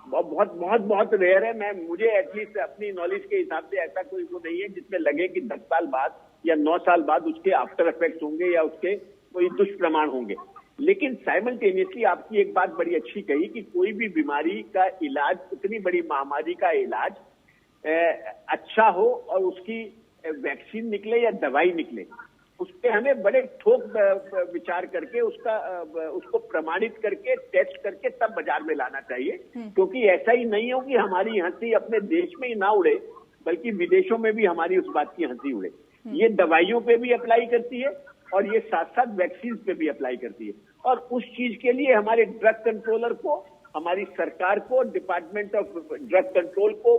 बहुत बहुत बहुत रेयर है। मुझे एटलीस्ट अपनी नॉलेज के हिसाब से ऐसा कोई वो नहीं है जिसमें लगे कि 10 साल बाद या 9 साल बाद उसके आफ्टर इफेक्ट्स होंगे या उसके कोई दुष्प्रमाण होंगे। लेकिन साइमल्टेनियसली आपकी एक बात बड़ी अच्छी कही कि कोई भी बीमारी का इलाज, इतनी बड़ी महामारी का इलाज अच्छा हो और उसकी वैक्सीन निकले या दवाई निकले, उस पर हमें बड़े ठोक विचार करके उसको प्रमाणित करके टेस्ट करके तब बाजार में लाना चाहिए। क्योंकि ऐसा ही नहीं हो कि हमारी हंसी अपने देश में ही ना उड़े, बल्कि विदेशों में भी हमारी उस बात की हंसी उड़े। ये दवाइयों पे भी अप्लाई करती है और ये साथ साथ वैक्सीन पे भी अप्लाई करती है। और उस चीज के लिए हमारे ड्रग कंट्रोलर को, हमारी सरकार को, डिपार्टमेंट ऑफ ड्रग कंट्रोल को,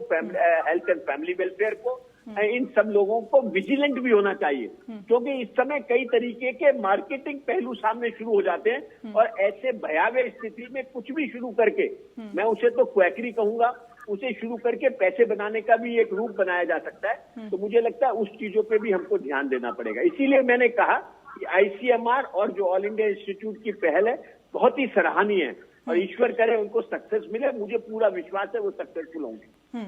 हेल्थ एंड फैमिली वेलफेयर को, इन सब लोगों को विजिलेंट भी होना चाहिए। क्योंकि इस समय कई तरीके के मार्केटिंग पहलू सामने शुरू हो जाते हैं और ऐसे भयावह स्थिति में कुछ भी शुरू करके, मैं उसे तो क्वैकरी कहूंगा, उसे शुरू करके पैसे बनाने का भी एक रूप बनाया जा सकता है। तो मुझे लगता है उस चीजों पे भी हमको ध्यान देना पड़ेगा। इसीलिए मैंने कहा कि आईसीएमआर और जो ऑल इंडिया इंस्टीट्यूट की पहल है बहुत ही सराहनीय है और ईश्वर करे उनको सक्सेस मिले। मुझे पूरा विश्वास है वो सक्सेसफुल होंगे।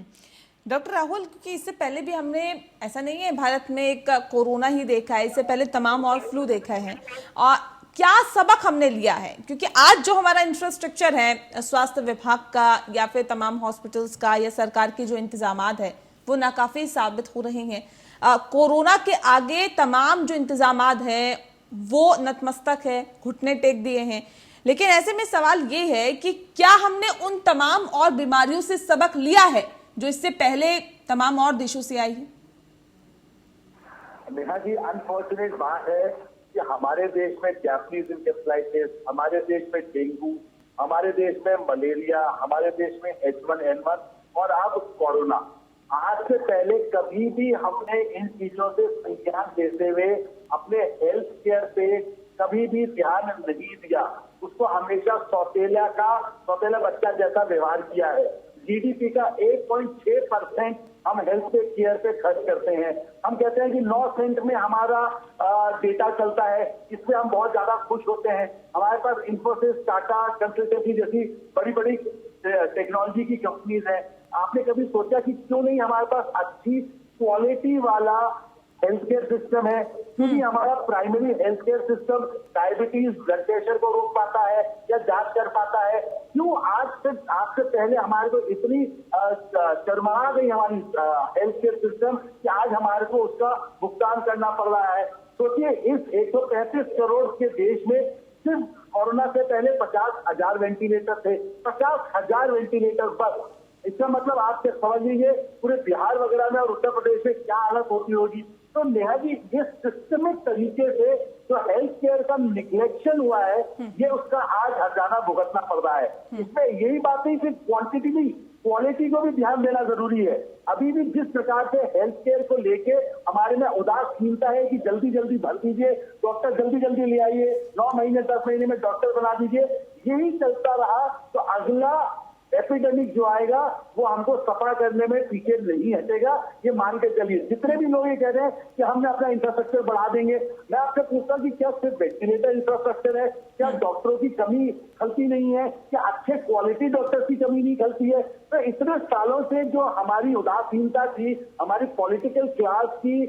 डॉक्टर राहुल, क्योंकि इससे पहले भी हमने, ऐसा नहीं है भारत में एक कोरोना ही देखा है, इससे पहले तमाम और फ्लू देखा है, और क्या सबक हमने लिया है? क्योंकि आज जो हमारा इंफ्रास्ट्रक्चर है स्वास्थ्य विभाग का या फिर तमाम हॉस्पिटल्स का या सरकार की जो इंतजामात है वो नाकाफी साबित हो रहे हैं। कोरोना के आगे तमाम जो इंतजामात है वो नतमस्तक है, घुटने टेक दिए हैं। लेकिन ऐसे में सवाल ये है कि क्या हमने उन तमाम और बीमारियों से सबक लिया है जो इससे पहले तमाम और देशों से आई है? नेहा जी, अनफॉर्चुनेट बात है कि हमारे देश में जैपनीज इंसेफ्लाइटिस, हमारे देश में डेंगू, हमारे देश में मलेरिया, हमारे देश में H1N1 और अब कोरोना। आज से पहले कभी भी हमने इन चीजों से संज्ञान देते हुए अपने हेल्थ केयर पे कभी भी ध्यान नहीं दिया। उसको हमेशा सौतेला बच्चा जैसा व्यवहार किया है। जीडीपी का 1.6% हम हेल्थ केयर पे खर्च करते हैं। हम कहते हैं कि 9 सेंट में हमारा डेटा चलता है, इससे हम बहुत ज्यादा खुश होते हैं। हमारे पास इन्फोसिस, टाटा कंसल्टेंसी जैसी बड़ी बड़ी टेक्नोलॉजी की कंपनीज हैं। आपने कभी सोचा कि क्यों नहीं हमारे पास अच्छी क्वालिटी वाला हेल्थ केयर सिस्टम है? क्योंकि हमारा primary health care system diabetes, blood pressure को रोक पाता है या जांच कर पाता है? क्यों आज से पहले हमारे को इतनी शर्मना गई हमारी हेल्थ केयर सिस्टम कि आज हमारे को उसका भुगतान करना पड़ रहा है? सोचिए, इस 135 करोड़ के देश में सिर्फ कोरोना से पहले 50,000 वेंटिलेटर थे। 50,000 वेंटिलेटर पर, इसका मतलब आप समझ लीजिए पूरे बिहार वगैरह में और उत्तर प्रदेश में क्या हालत होती होगी। तो नेहा जी, जिस सिस्टमिक तरीके से जो हेल्थ केयर का निग्लेक्शन हुआ है, ये उसका आज हर्जाना भुगतना पड़ रहा है। इसमें यही बात नहीं, सिर्फ क्वांटिटी नहीं, क्वालिटी को भी ध्यान देना जरूरी है। अभी भी जिस प्रकार से हेल्थ केयर को लेके हमारे में उदासीनता है कि जल्दी जल्दी भर दीजिए, डॉक्टर जल्दी जल्दी ले आइए, 9 महीने 10 महीने में डॉक्टर बना दीजिए, यही चलता रहा तो अगला एपिडेमिक जो आएगा वो हमको सफा करने में पीछे नहीं हटेगा। ये मान के चलिए। जितने भी लोग ये कह रहे हैं कि हमने अपना इंफ्रास्ट्रक्चर बढ़ा देंगे, मैं आपसे पूछता हूँ कि क्या सिर्फ वेंटिलेटर इंफ्रास्ट्रक्चर है? क्या डॉक्टरों की कमी खलती नहीं है? क्या अच्छे क्वालिटी डॉक्टर की कमी नहीं खलती है? तो इतने सालों से जो हमारी उदासीनता थी, हमारी पॉलिटिकल क्लास की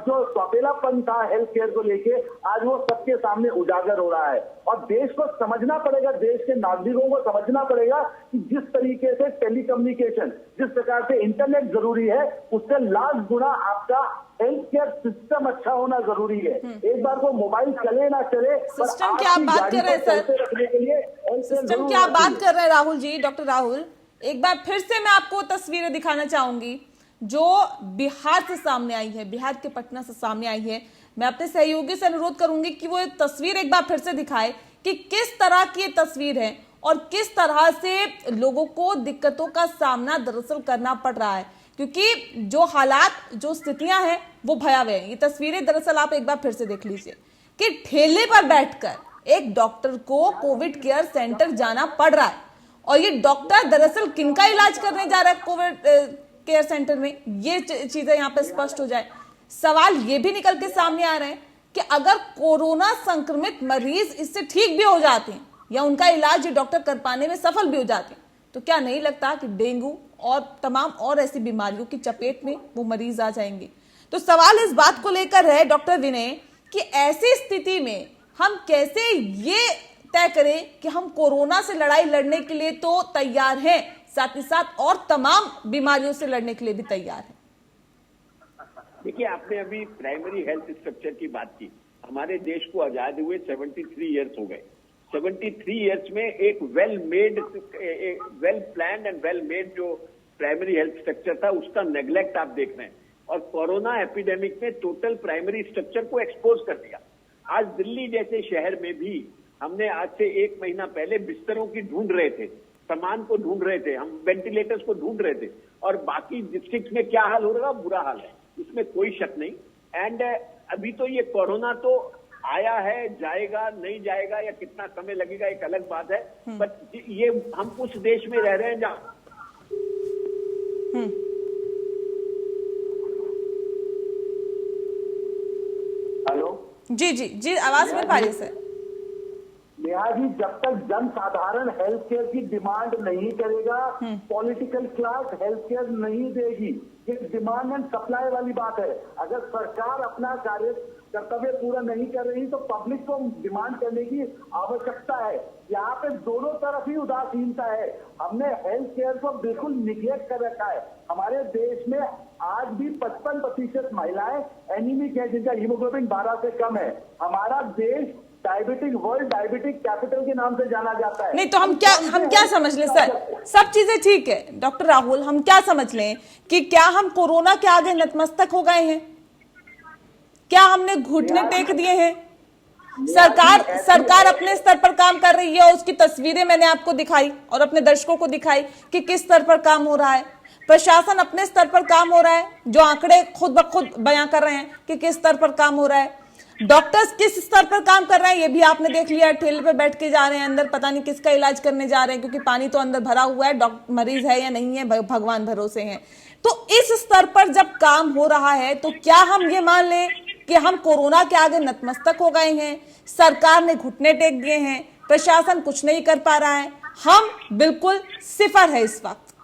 जो सौतेलापन था हेल्थ केयर को लेके, आज वो सबके सामने उजागर हो रहा है। और देश को समझना पड़ेगा, देश के नागरिकों को समझना पड़ेगा कि जिस तरीके से टेलीकम्युनिकेशन, जिस प्रकार से इंटरनेट जरूरी है, उससे लाख गुना आपका हेल्थ केयर सिस्टम अच्छा होना जरूरी है। एक बार को मोबाइल चले ना चले, सिस्टम की आप बात कर रहे हैं सर, रखने के लिए सिस्टम की आप बात कर रहे हैं राहुल जी, डॉक्टर राहुल, एक बार फिर से मैं आपको तस्वीरें दिखाना चाहूंगी जो बिहार से सामने आई है, बिहार के पटना से सामने आई है। मैं अपने सहयोगी से अनुरोध करूंगी कि वो तस्वीर एक बार फिर से दिखाए कि किस तरह की ये तस्वीर है और किस तरह से लोगों को दिक्कतों का सामना दरअसल करना पड़ रहा है, क्योंकि जो हालात, जो स्थितियां हैं वो भयावह हैं। ये तस्वीरें दरअसल आप एक बार फिर से देख लीजिए कि ठेले पर बैठकर एक डॉक्टर को कोविड केयर सेंटर जाना पड़ रहा है और ये डॉक्टर दरअसल किनका इलाज करने जा रहा है कोविड केयर सेंटर में, ये चीजें यहाँ पे स्पष्ट हो जाए। सवाल ये भी निकल के सामने आ रहे हैं कि अगर कोरोना संक्रमित मरीज इससे ठीक भी हो जाते हैं या उनका इलाज ये डॉक्टर कर पाने में सफल भी हो जाते हैं, तो क्या नहीं लगता कि डेंगू और तमाम और ऐसी बीमारियों की चपेट में वो मरीज आ जाएंगे? तो सवाल इस बात को लेकर है डॉक्टर विनय कि ऐसी स्थिति में हम कैसे ये तय करें कि हम कोरोना से लड़ाई लड़ने के लिए तो तैयार हैं, साथ ही साथ और तमाम बीमारियों से लड़ने के लिए भी तैयार हैं। देखिए, आपने अभी प्राइमरी हेल्थ स्ट्रक्चर की बात की। हमारे देश को आजाद हुए 73 ईयर्स हो गए। 73 ईयर्स में एक well planned and well made जो प्राइमरी हेल्थ स्ट्रक्चर था, उसका नेग्लेक्ट आप देख रहे हैं। और कोरोना एपिडेमिक ने टोटल प्राइमरी स्ट्रक्चर को एक्सपोज कर दिया। आज दिल्ली जैसे शहर में भी हमने आज से 1 महीना पहले बिस्तरों की ढूंढ रहे थे, सामान को ढूंढ रहे थे, हम वेंटिलेटर्स को ढूंढ रहे थे। और बाकी डिस्ट्रिक्ट में क्या हाल हो रहा है, बुरा हाल है, इसमें कोई शक नहीं। एंड अभी तो ये कोरोना तो आया है, जाएगा नहीं जाएगा या कितना समय लगेगा एक अलग बात है, बट ये हम उस देश में रह रहे हैं जहां हेलो जी जी जी, आवाज मिल पा रही है सर? नेहा जी, जब तक जन साधारण हेल्थ केयर की डिमांड नहीं करेगा, पॉलिटिकल क्लास हेल्थ केयर नहीं देगी। ये डिमांड एंड सप्लाई वाली बात है। अगर सरकार अपना कर्तव्य पूरा नहीं कर रही तो पब्लिक को डिमांड करने की आवश्यकता है। यहाँ पे दोनों तरफ ही उदासीनता है। हमने हेल्थ केयर को बिल्कुल निग्लेक्ट कर रखा है। हमारे देश में आज भी 55% महिलाएं एनीमिक है, जिनका हीमोग्लोबिन 12 से कम है। हमारा देश डायबिटिक वर्ल्ड डायबिटिक कैपिटल के नाम से जाना जाता है। नहीं तो हम क्या समझ लें सर, सब चीजें ठीक है डॉक्टर राहुल, हम क्या समझ लें कि क्या हम कोरोना के आगे नतमस्तक हो गए हैं? क्या हमने घुटने टेक दिए हैं? सरकार अपने स्तर पर काम कर रही है, उसकी तस्वीरें मैंने आपको दिखाई और अपने दर्शकों को दिखाई कि किस स्तर पर काम हो रहा है। प्रशासन अपने स्तर पर काम हो रहा है, जो आंकड़े खुद ब खुद बयां कर रहे हैं कि किस स्तर पर काम हो रहा है। डॉक्टर्स किस स्तर पर काम कर रहे हैं ये भी आपने देख लिया। ठेले पे बैठ के जा रहे हैं अंदर, पता नहीं किसका इलाज करने जा रहे हैं, क्योंकि पानी तो अंदर भरा हुआ है, मरीज है या नहीं है भगवान भरोसे हैं। तो इस स्तर पर जब काम हो रहा है तो क्या हम ये मान लें कि हम कोरोना के आगे नतमस्तक हो गए हैं? सरकार ने घुटने टेक दिए हैं, प्रशासन कुछ नहीं कर पा रहा है, हम बिल्कुल सिफर है इस वक्त,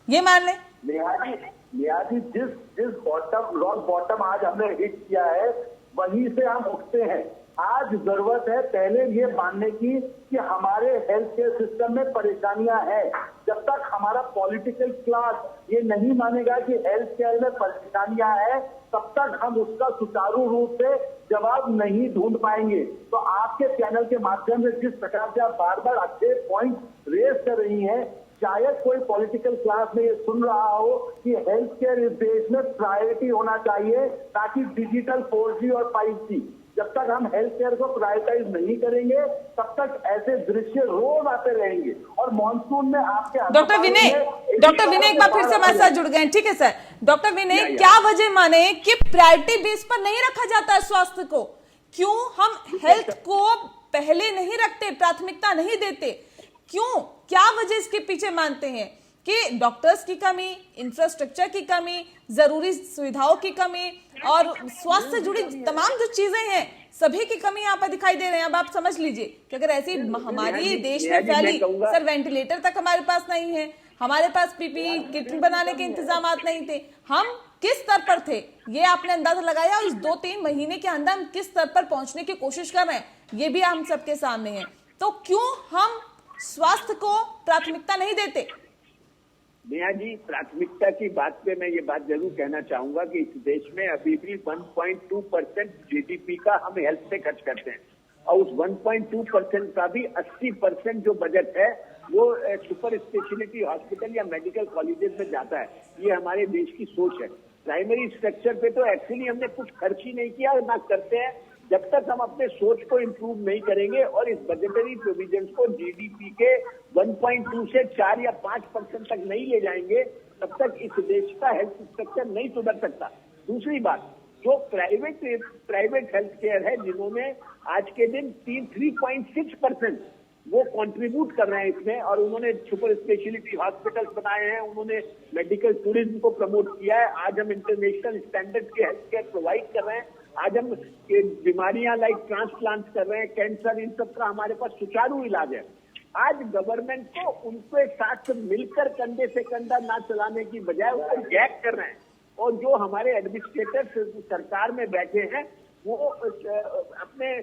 ये मान लें? नेहा जी, जिस रॉक बॉटम आज हमने हिट किया है वहीं से हम उठते हैं। आज जरूरत है पहले ये मानने की कि हमारे हेल्थ केयर सिस्टम में परेशानियां हैं। जब तक हमारा पॉलिटिकल क्लास ये नहीं मानेगा कि हेल्थ केयर में परेशानियां हैं, तब तक हम उसका सुचारू रूप से जवाब नहीं ढूंढ पाएंगे। तो आपके चैनल के माध्यम से जिस प्रकार से आप बार बार अच्छे पॉइंट रेज कर रही हैं, शायद कोई पॉलिटिकल क्लास में ये सुन रहा हो कि हेल्थ केयर इस देश में प्रायोरिटी होना चाहिए, ताकि डिजिटल 4G और 5G, जब तक हम हेल्थ केयर को प्रायोरिटाइज नहीं करेंगे तब तक ऐसे दृश्य रोज आते रहेंगे। और मॉनसून में आपके डॉक्टर विनय एक बार फिर से हमारे साथ जुड़ गए। ठीक है सर, डॉक्टर विनय, क्या वजह माने कि प्रायोरिटी बेस पर नहीं रखा जाता है स्वास्थ्य को? क्यों हम हेल्थ को पहले नहीं रखते, प्राथमिकता नहीं देते? क्यों, क्या वजह इसके पीछे मानते हैं? कि डॉक्टर्स की कमी, इंफ्रास्ट्रक्चर की कमी, जरूरी सुविधाओं की कमी और स्वास्थ्य से जुड़ी तमाम जो चीजें हैं सभी की कमी यहाँ पर दिखाई दे रहे हैं। अब आप समझ लीजिए कि अगर ऐसी महामारी देश में फैली, सर वेंटिलेटर तक हमारे पास नहीं है, हमारे पास पीपीई किट बनाने के इंतजाम नहीं थे, हम किस स्तर पर थे ये आपने अंदाजा लगाया। इस 2-3 महीने के अंदर हम किस स्तर पर पहुंचने की कोशिश कर रहे हैं ये भी हम सबके सामने है। तो क्यों हम स्वास्थ्य को प्राथमिकता नहीं देते? नेहा जी, प्राथमिकता की बात पे मैं ये बात जरूर कहना चाहूंगा कि इस देश में अभी भी 1.2% जीडीपी का हम हेल्थ पे खर्च करते हैं, और उस 1.2% का भी 80% जो बजट है वो सुपर स्पेशलिटी हॉस्पिटल या मेडिकल कॉलेजेस में जाता है। ये हमारे देश की सोच है। प्राइमरी स्ट्रक्चर पे तो एक्चुअली हमने कुछ खर्च ही नहीं किया, ना करते हैं। जब तक हम अपने सोच को इम्प्रूव नहीं करेंगे और इस बजटरी प्रोविजंस को जीडीपी के 1.2 से 4 या 5% तक नहीं ले जाएंगे, तब तक इस देश का हेल्थ स्ट्रक्चर नहीं सुधर सकता। दूसरी बात, जो प्राइवेट हेल्थ केयर है, जिन्होंने आज के दिन 3.6% वो कंट्रीब्यूट कर रहे हैं इसमें, और उन्होंने सुपर स्पेशलिटी हॉस्पिटल्स बनाए हैं, उन्होंने मेडिकल टूरिज्म को प्रमोट किया है। आज हम इंटरनेशनल स्टैंडर्ड के हेल्थ केयर प्रोवाइड कर रहे हैं। आज हम बीमारियां लाइक ट्रांसप्लांट कर रहे हैं, कैंसर, इन सब का हमारे पास सुचारू इलाज है। आज गवर्नमेंट को उनके साथ मिलकर कंधे से कंधा ना चलाने की बजाय उनको गैप कर रहे हैं, और जो हमारे एडमिनिस्ट्रेटर सरकार में बैठे हैं वो अपने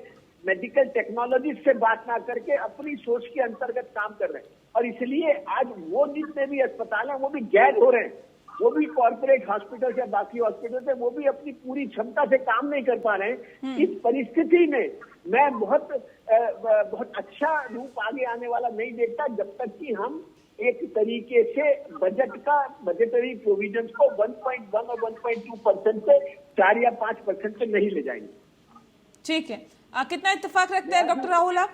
मेडिकल टेक्नोलॉजी से बात ना करके अपनी सोच के अंतर्गत काम कर रहे हैं। और इसलिए आज वो जितने भी अस्पताल हैं वो भी गैर हो रहे हैं, वो भी कॉर्पोरेट हॉस्पिटल या बाकी हॉस्पिटल से वो भी अपनी पूरी क्षमता से काम नहीं कर पा रहे हैं। इस परिस्थिति में मैं बहुत अच्छा रूप आगे आने वाला नहीं देखता, जब तक कि हम एक तरीके से बजटरी प्रोविजंस को 1.1 और 1.2% से 4 या 5% से नहीं ले जाएंगे। ठीक है, कितना इत्तेफाक रखते हैं डॉक्टर राहुल आप?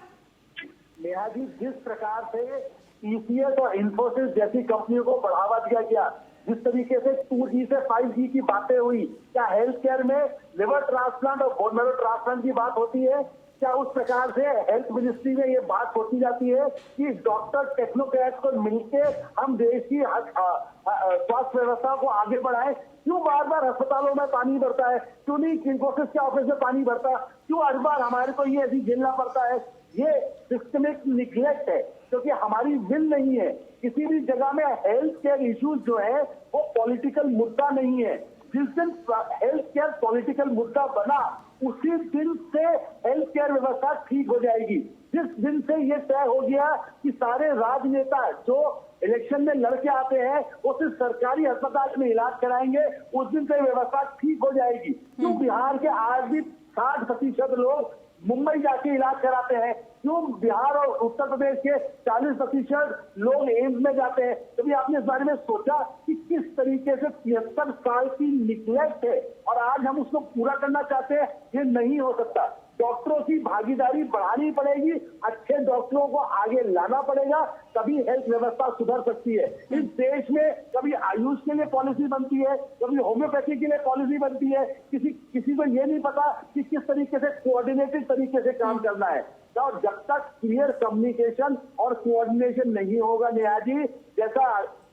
नेहा जी, जिस प्रकार से टीसीएस और इन्फोसिस जैसी कंपनियों को बढ़ावा दिया गया, जिस तरीके से 2G से 5G की बातें हुई, क्या हेल्थ केयर में लिवर ट्रांसप्लांट और बोन मैरो ट्रांसप्लांट की बात होती है? क्या उस प्रकार से हेल्थ मिनिस्ट्री में ये बात होती जाती है कि डॉक्टर टेक्नोक्रेट्स को मिलकर हम देश की स्वास्थ्य व्यवस्था को आगे बढ़ाएं? क्यों बार बार अस्पतालों में पानी भरता है? क्यों नहीं इन्फोसिस के ऑफिस में पानी भरता? क्यों हर बार हमारे को ये ऐसी झेलना पड़ता है? ये सिस्टमिक निग्लेक्ट है, क्योंकि हमारी विल नहीं है। किसी भी जगह में हेल्थ केयर इश्यूज जो है वो पॉलिटिकल मुद्दा नहीं है। जिस दिन हेल्थ केयर पॉलिटिकल मुद्दा बना, उसी दिन से हेल्थ केयर व्यवस्था ठीक हो जाएगी। जिस दिन से ये तय हो गया कि सारे राजनेता जो इलेक्शन में लड़के आते हैं वो सिर्फ सरकारी अस्पताल में इलाज कराएंगे, उस दिन से व्यवस्था ठीक हो जाएगी। क्यों बिहार के आज भी 60% लोग मुंबई जाके इलाज कराते हैं, क्यों बिहार और उत्तर प्रदेश के 40% लोग एम्स में जाते हैं? कभी आपने इस बारे में सोचा कि किस तरीके से 73 साल की निगलेक्ट है और आज हम उसको पूरा करना चाहते हैं? ये नहीं हो सकता। डॉक्टरों की भागीदारी बढ़ानी पड़ेगी, अच्छे डॉक्टरों को आगे लाना पड़ेगा, तभी हेल्थ व्यवस्था सुधर सकती है। इस देश में कभी आयुष के लिए पॉलिसी बनती है, कभी होम्योपैथी के लिए पॉलिसी बनती है, किसी को ये नहीं पता कि किस तरीके से कोऑर्डिनेटेड तरीके से काम करना है। और जब तक क्लियर कम्युनिकेशन और कोऑर्डिनेशन नहीं होगा नेहा जी, जैसा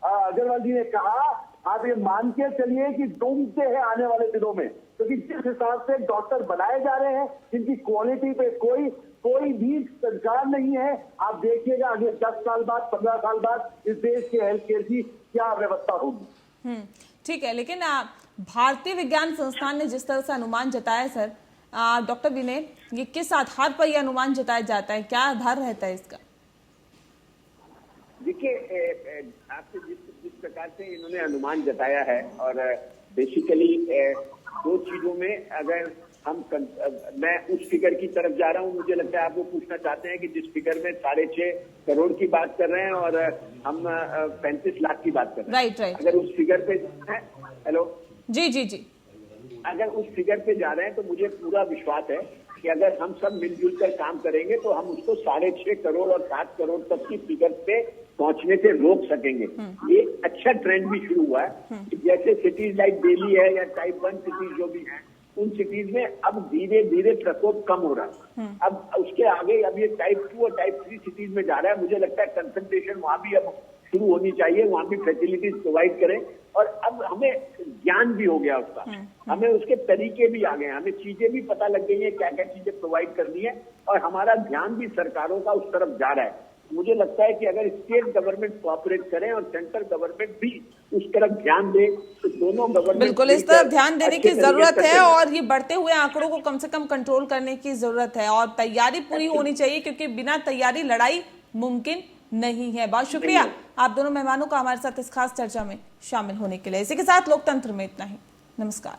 अग्रवाल जी ने कहा, आप ये मान के चलिए कि डूबते हैं आने वाले दिनों में, क्योंकि जिस हिसाब से डॉक्टर बनाए जा रहे हैं, जिनकी क्वालिटी पे कोई भी संचार नहीं है, आप देखिएगा आगे 10 साल बाद, 15 साल बाद इस देश के हेल्थ केयर की क्या व्यवस्था होगी। ठीक है, लेकिन भारतीय विज्ञान संस्थान ने जिस तरह से अनुमान जताया सर, डॉक्टर विनय, ये किस आधार पर यह अनुमान जताया जाता है, क्या आधार रहता है इसका? देखिए, आपसे जिस प्रकार से इन्होंने अनुमान जताया है, और बेसिकली दो चीजों में अगर मैं उस फिगर की तरफ जा रहा हूं, मुझे लगता है आप वो पूछना चाहते हैं कि जिस फिगर में 6.5 करोड़ की बात कर रहे हैं और हम 35 लाख की बात कर रहे हैं। राइट। अगर उस फिगर पे हेलो जी, अगर उस फिगर पे जा रहे हैं तो मुझे पूरा विश्वास है कि अगर हम सब मिलजुल कर काम करेंगे तो हम उसको 6.5 करोड़ और 7 करोड़ तक की फिगर पे पहुंचने से रोक सकेंगे। ये अच्छा ट्रेंड भी शुरू हुआ है। जैसे सिटीज लाइक दिल्ली है या टाइप 1 सिटीज जो भी हैं, उन सिटीज में अब धीरे धीरे प्रकोप कम हो रहा है। अब उसके आगे अब ये टाइप 2 और टाइप 3 सिटीज में जा रहा है। मुझे लगता है कंसंट्रेशन वहां भी अब शुरू होनी चाहिए, वहां भी फैसिलिटीज प्रोवाइड करें। और अब हमें ज्ञान भी हो गया उसका, हमें उसके तरीके भी आ गए, हमें चीजें भी पता लग गई है क्या क्या चीजें प्रोवाइड करनी है, और हमारा ध्यान भी सरकारों का उस तरफ जा रहा है। मुझे लगता है कि अगर स्टेट गवर्नमेंट कोऑपरेट करें और सेंट्रल गवर्नमेंट भी उस तरफ ध्यान दे तो दोनों गवर्नमेंट बिल्कुल इस तरफ ध्यान देने की जरूरत है, और ये बढ़ते हुए आंकड़ों को कम से कम कंट्रोल करने की जरूरत है, और तैयारी पूरी होनी चाहिए, क्योंकि बिना तैयारी लड़ाई मुमकिन नहीं है। बहुत शुक्रिया आप दोनों मेहमानों का हमारे साथ इस खास चर्चा में शामिल होने के लिए। इसी के साथ लोकतंत्र में इतना ही। नमस्कार।